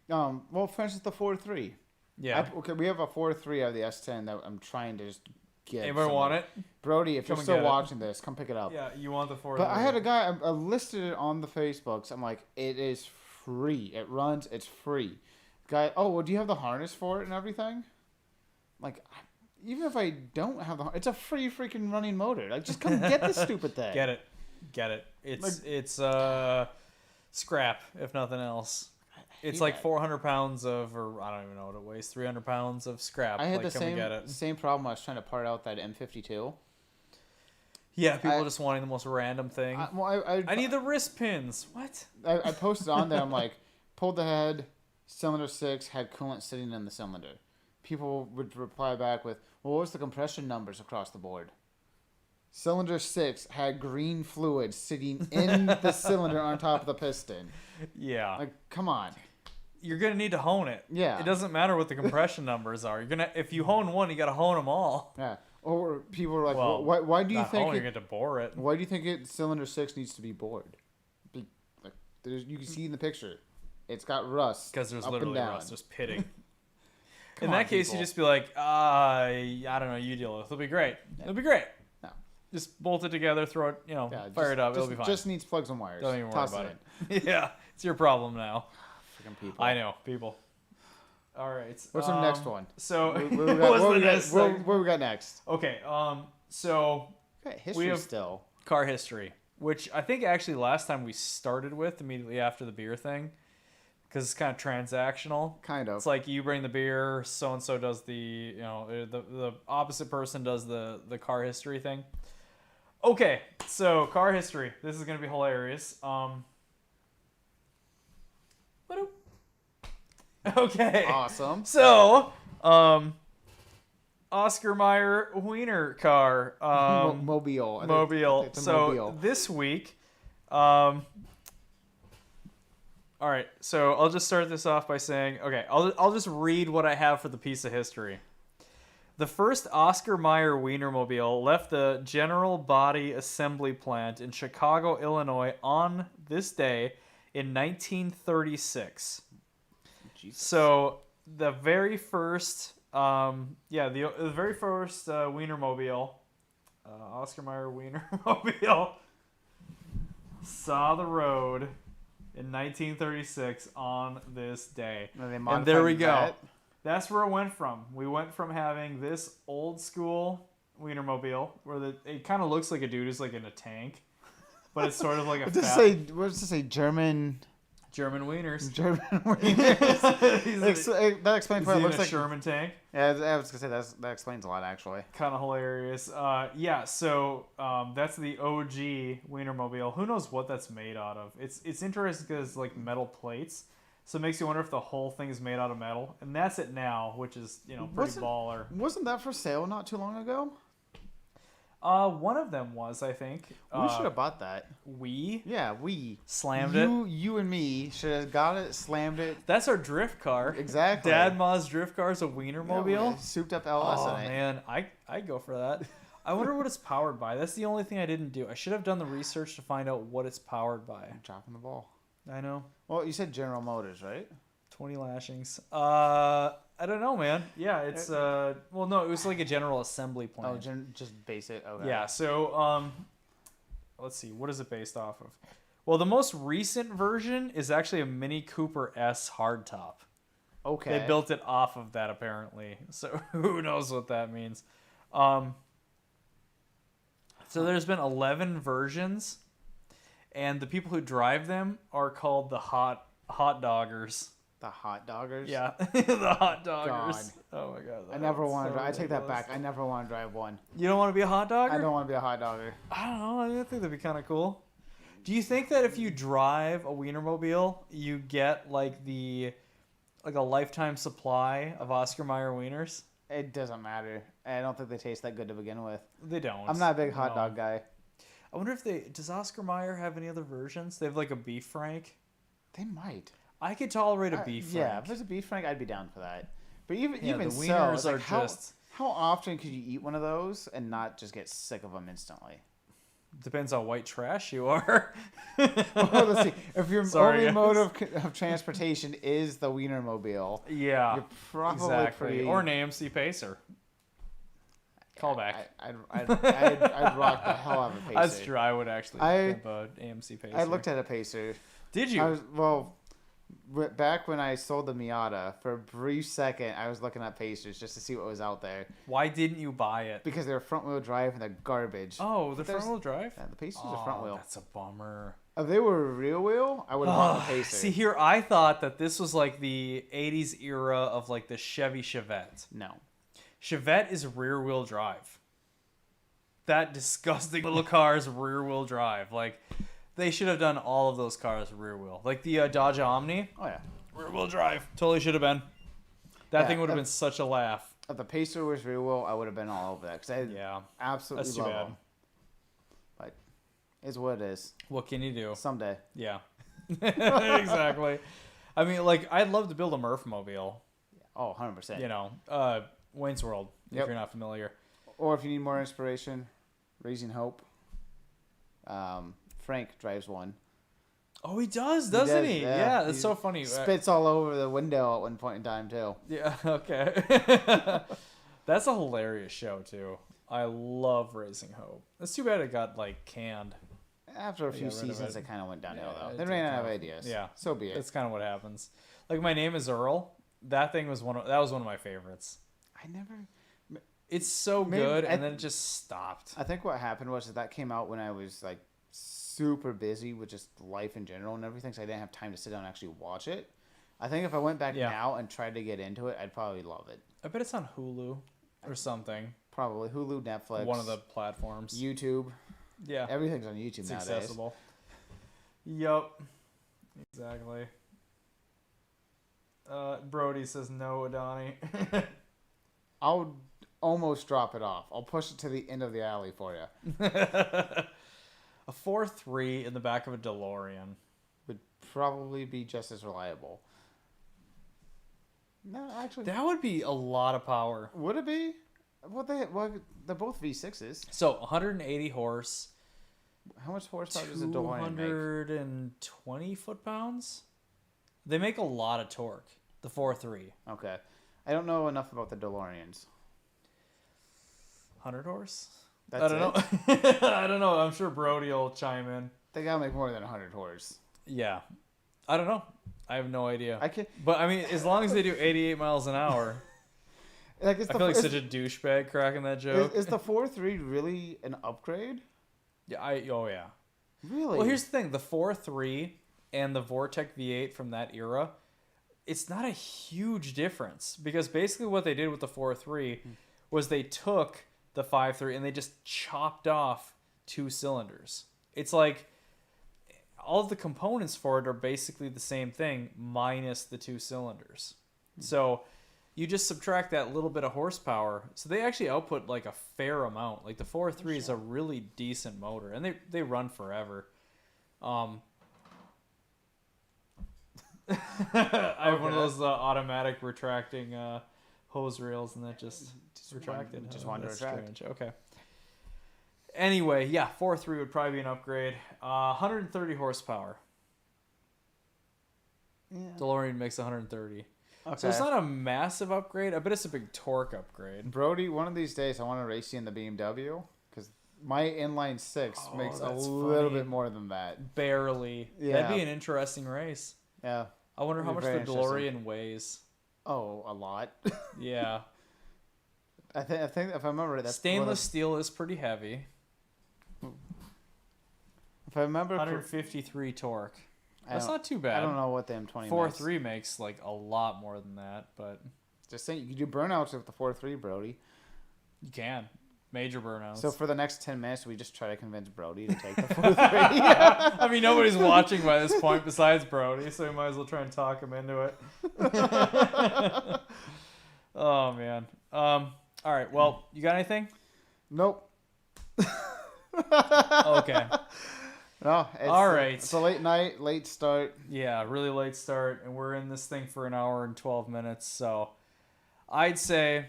well, for instance, the 4.3. Yeah. Okay, we have a 4.3 of the S10 that I'm trying to just get. Anybody want it? Brody, if Come you're and still get it. watching this, come pick it up. Yeah, you want the 4. But I had a guy, I listed it on the Facebooks. I'm like, it is free. It runs, it's free. Guy, oh, well, do you have the harness for it and everything? Like, even if I don't have the it's a free freaking running motor. Like, just come get this stupid thing. Get it. It's scrap, if nothing else. It's like 400 pounds of, or I don't even know what it weighs, 300 pounds of scrap. I had like, the same problem when I was trying to part out that M52. Yeah, people just wanting the most random thing. I need the wrist pins. What? I posted on there. I'm like, pulled the head, cylinder 6 had coolant sitting in the cylinder. People would reply back with, well, what was the compression numbers across the board? Cylinder 6 had green fluid sitting in the cylinder on top of the piston. Yeah. Like, come on. You're gonna need to hone it. Yeah. It doesn't matter what the compression numbers are. If you hone one, you gotta hone them all. Yeah. Or people are like, Well, well, why do you not think hone, you get to bore it. why do you think cylinder 6 needs to be bored? Like, you can see in the picture, it's got rust. Because there's up literally and down. rust. There's pitting. Come In on, that case, people. you just be like, I don't know, you deal with it. It'll be great. It'll be great. No. Just bolt it together, throw it, fire it up. It'll be fine. Just needs plugs and wires. Don't even worry Toss about it it. Yeah, it's your problem now. Freaking people. I know, people. All right. What's our next one? So, What we got next? Okay. So Okay, history have- still. car history. which I think actually last time we started with immediately after the beer thing, because it's kind of transactional. Kind of. It's like you bring the beer, so and so does the the opposite person does the car history thing. Okay, so car history. This is gonna be hilarious. Okay. Awesome. So, Oscar Mayer Wiener car. Mobile. Mobile. It's a So mobile. this week, all right. So I'll just start this off by saying, okay, I'll just read what I have for the piece of history. The first Oscar Mayer Wienermobile left the General Body Assembly Plant in Chicago, Illinois on this day in 1936. Jesus. So the very first, the very first Wienermobile, Oscar Mayer Wienermobile, saw the road in 1936 on this day. And there we go. That's where it went from. We went from having this old school Wienermobile where it kind of looks like a dude who's like in a tank, but it's sort of like a What does it say? German wieners. German wieners. That explains why it looks like Sherman tank. Yeah, I was gonna say that explains a lot actually. Kind of hilarious. So that's the OG Wienermobile. Who knows what that's made out of? It's interesting because like metal plates, so it makes you wonder if the whole thing is made out of metal. And that's it now, which is pretty baller. Wasn't that for sale not too long ago? One of them was, I think. We should have bought that. Yeah, we slammed it. You and me should have got it, slammed it. That's our drift car. Exactly. Dad Ma's drift car is a Wienermobile. Yeah, souped up LS Oh in it. man, I'd go for that. I wonder what it's powered by. That's the only thing I didn't do. I should have done the research to find out what it's powered by. I'm dropping the ball. I know. Well, you said General Motors, right? 20 lashings. I don't know, man. Yeah, it's no, it was like a General Assembly plant. Oh, just basic. Okay. Yeah, so let's see, what is it based off of? Well, the most recent version is actually a Mini Cooper S hardtop. Okay. They built it off of that apparently. So who knows what that means. So there's been 11 versions, and the people who drive them are called the hot doggers. The hot doggers? Yeah, the hot doggers. God. Oh my god. I never want to. I take that back. I never want to drive one. You don't want to be a hot dogger? I don't want to be a hot dogger. I don't know. I think that'd be kind of cool. Do you think that if you drive a Wienermobile, you get like a lifetime supply of Oscar Mayer wieners? It doesn't matter. I don't think they taste that good to begin with. They don't. I'm not a big hot dog guy. I wonder if does Oscar Mayer have any other versions? They have like a beef frank. They might. I could tolerate a beef frank. Yeah, if it's a beef frank, I'd be down for that. But even the so, wieners are like how often could you eat one of those and not just get sick of them instantly? Depends on white trash you are. Well, let's see. If your Sorry, only guys. mode of transportation is the Wienermobile, Yeah, you're probably exactly. pretty. Or an AMC Pacer. Call back. I'd rock the hell out of a Pacer. That's true. I would actually have an AMC Pacer. I looked at a Pacer. Did you? Back when I sold the Miata, for a brief second, I was looking at Pacers just to see what was out there. Why didn't you buy it? Because they're front wheel drive and they're garbage. Oh, the front wheel drive? Yeah, the Pacers are front wheel. That's a bummer. If they were rear wheel, I would have bought the Pacer. See, here I thought that this was like the 80s era of like the Chevy Chevette. No. Chevette is rear wheel drive. That disgusting little car is rear wheel drive. Like, they should have done all of those cars rear wheel. Like the Dodge Omni. Oh, yeah. Rear wheel drive. Totally should have been. That thing would have been such a laugh. If the Pacer was rear wheel, I would have been all over that. Because I absolutely That's too love bad. them. But it's what it is. What can you do? Someday. Yeah. Exactly. I mean, like, I'd love to build a Murph-mobile. Oh, 100%. You know, Wayne's World, if you're not familiar. Or if you need more inspiration, Raising Hope. Frank drives one. Oh, he doesn't he? Yeah, that's He so funny. Spits all over the window at one point in time, too. Yeah, okay. That's a hilarious show, too. I love Raising Hope. It's too bad it got, like, canned. After a few got rid of seasons, it. it kind of went downhill, Yeah, though. it They did ran out kind of of. ideas. Yeah. So be it. That's kind of what happens. Like, My Name is Earl. That thing was one of my favorites. I never... It's so Maybe- good, and then it just stopped. I think what happened was that came out when I was, like, super busy with just life in general and everything, so I didn't have time to sit down and actually watch it. I think if I went back now and tried to get into it, I'd probably love it. I bet it's on Hulu or something. Probably Hulu, Netflix, One of the platforms. YouTube. Yeah, Everything's on YouTube it's nowadays. accessible. Yup, exactly. Brody says no, Adani. I'll almost drop it off. I'll push it to the end of the alley for you. A 4.3 in the back of a DeLorean Would probably be just as reliable. No, actually, that would be a lot of power. would it be? They're both V6s. So 180 horse, How much horsepower does a DeLorean make? 220 foot-pounds. They make a lot of torque. The 4.3. Okay. I don't know enough about the DeLoreans. 100 horse. That's I don't it? know. I don't know. I'm sure Brody will chime in. They gotta make more than 100 horse. Yeah, I don't know. I have no idea. I can. But I mean, as long as they do 88 miles an hour, Like, I feel like such a douchebag cracking that joke. Is the 4.3 really an upgrade? Yeah, oh yeah. Really? Well, here's the thing: the 4.3 and the Vortec V8 from that era, it's not a huge difference because basically what they did with the 4.3 was they took the 5.3 and they just chopped off 2 cylinders. It's like all of the components for it are basically the same thing minus the 2 cylinders. So you just subtract that little bit of horsepower. So they actually output like a fair amount. Like the 4.3 is a really decent motor and they run forever. I have one of those automatic retracting hose rails, and that just retracted. Just wanted to retract. Strange. Okay. Anyway, yeah, 4.3 would probably be an upgrade. 130 horsepower. Yeah. DeLorean makes 130. Okay. So it's not a massive upgrade. I bet it's a big torque upgrade. Brody, one of these days I want to race you in the BMW because my inline 6 makes a that's little funny. bit more than that. Barely. Yeah. That'd be an interesting race. Yeah. I wonder how much the Very interesting. DeLorean weighs. Oh, a lot. Yeah. I think if I remember, that's Stainless steel is pretty heavy. If I remember, 153 torque. I That's don't- not too bad. I don't know what the M20 4.3 makes like a lot more than that, but Just saying, you can do burnouts with the 4.3, Brody. you can. Major burnouts. So for the next 10 minutes, we just try to convince Brody to take the 4.3. I mean, nobody's watching by this point besides Brody, so we might as well try and talk him into it. Oh, man. All right. Well, you got anything? Nope. Okay. No. All right. It's a late night, late start. Yeah, really late start, and we're in this thing for an hour and 12 minutes. So I'd say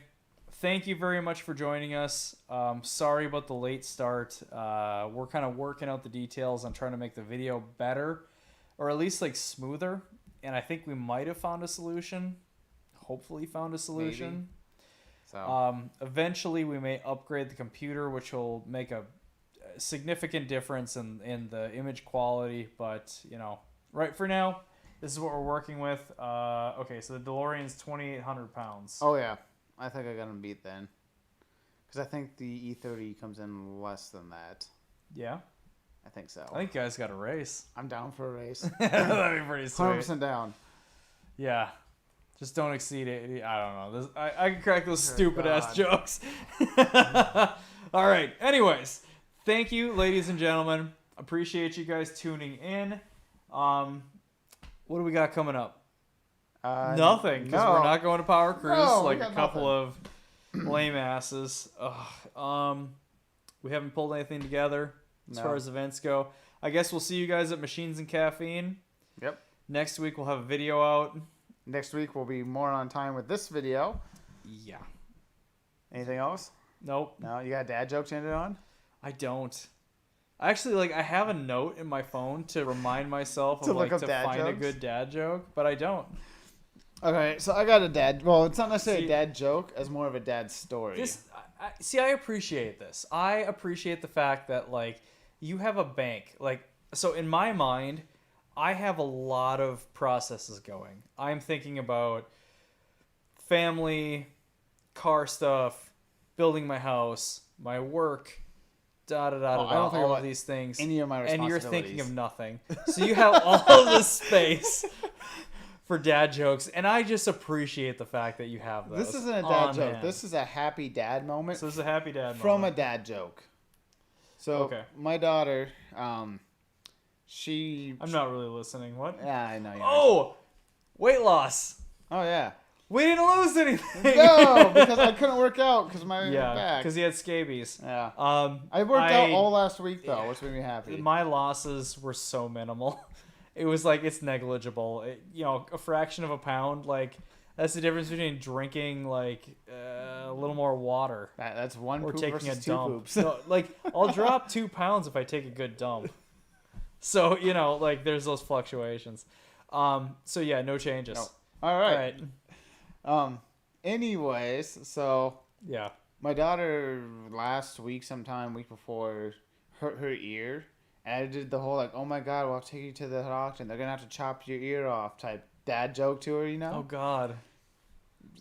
thank you very much for joining us. Sorry about the late start. We're kind of working out the details on trying to make the video better, or at least like smoother. And I think we might have found a solution. Hopefully found a solution. So Eventually we may upgrade the computer, which will make a significant difference in the image quality. But, you know, right for now, this is what we're working with. Okay, so the DeLorean's 2,800 pounds. oh yeah, I think I got him beat then, because I think the E30 comes in less than that. Yeah? I think so. I think you guys got a race. I'm down for a race. That'd be pretty sweet. 100% down. Yeah. Just don't exceed 80. I don't know. I can crack those stupid-ass God. jokes. All right. Anyways, thank you, ladies and gentlemen. Appreciate you guys tuning in. What do we got coming up? Nothing, because no. we're not going to Power Cruise No, we like a got couple of lame asses. We haven't pulled anything together as No. far as events go. I guess we'll see you guys at Machines and Caffeine. Yep. Next week we'll have a video out. Next week we'll be more on time with this video. Yeah. Anything else? Nope. No, you got a dad joke to end it on? I don't. Actually, I have a note in my phone to remind myself To of look up to dad find a jokes? good dad joke, but I don't. Okay, so I got a dad. Well, it's not necessarily See- a dad joke, as more of a dad story. See, I appreciate this. I appreciate the fact that you have a bank. So in my mind, I have a lot of processes going. I'm thinking about family, car stuff, building my house, my work, da da da Oh, da, I don't think all about of these things, any of my and you're responsibilities. thinking of nothing. So you have all of this space for dad jokes, and I just appreciate the fact that you have those. This isn't a dad on joke. hand. This is a happy dad moment So this is a happy dad from moment. a dad joke. So Okay. my daughter, she. I'm not really listening. What? Yeah, I know. Oh, weight loss. Oh yeah. We didn't lose anything. No, because I couldn't work out because my yeah, back. because he had scabies. Yeah. I worked out all last week though, which made me happy. My losses were so minimal. It was like it's negligible. A fraction of a pound. Like that's the difference between drinking like a little more water That's one or poop taking a versus two dump. poops. No, like I'll drop 2 pounds if I take a good dump. So like there's those fluctuations. So yeah, no changes. No. All right. All right. Anyways, so Yeah. my daughter last week week before, hurt her ear. And I did the whole like, oh my God, well, I'll take you to the doctor and they're going to have to chop your ear off type dad joke to her, Oh God.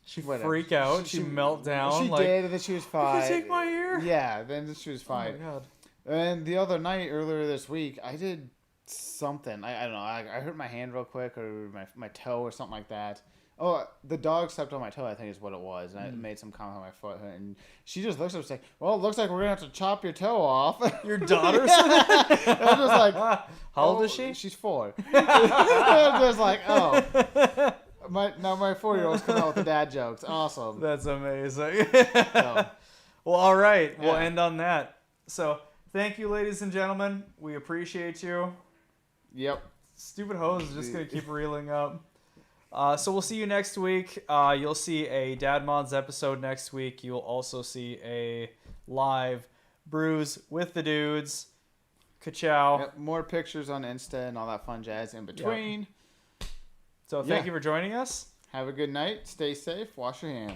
She Whatever. freak out. She melt down. She like, did, and then she was fine. You take my ear. Yeah, then she was Oh fine. my God. And the other night, earlier this week, I did something. I don't know. I hurt my hand real quick or my toe or something like that. Oh, the dog stepped on my toe, I think is what it was. And I made some comment on my foot. And she just looks at me and says, well, it looks like we're going to have to chop your toe off. Your daughter Yeah. said that? I was just like, how old is she? She's 4. I was just like, oh. My 4-year-old's coming out with the dad jokes. Awesome. That's amazing. So, Well, all right. Yeah. We'll end on that. So, thank you, ladies and gentlemen. We appreciate you. yep. Stupid hose is just going to keep reeling up. So, we'll see you next week. You'll see a Dad Mods episode next week. You'll also see a live Brews with the dudes. Ka-chow. Yep. More pictures on Insta and all that fun jazz in between. So, thank you for joining us. Have a good night. Stay safe. Wash your hands.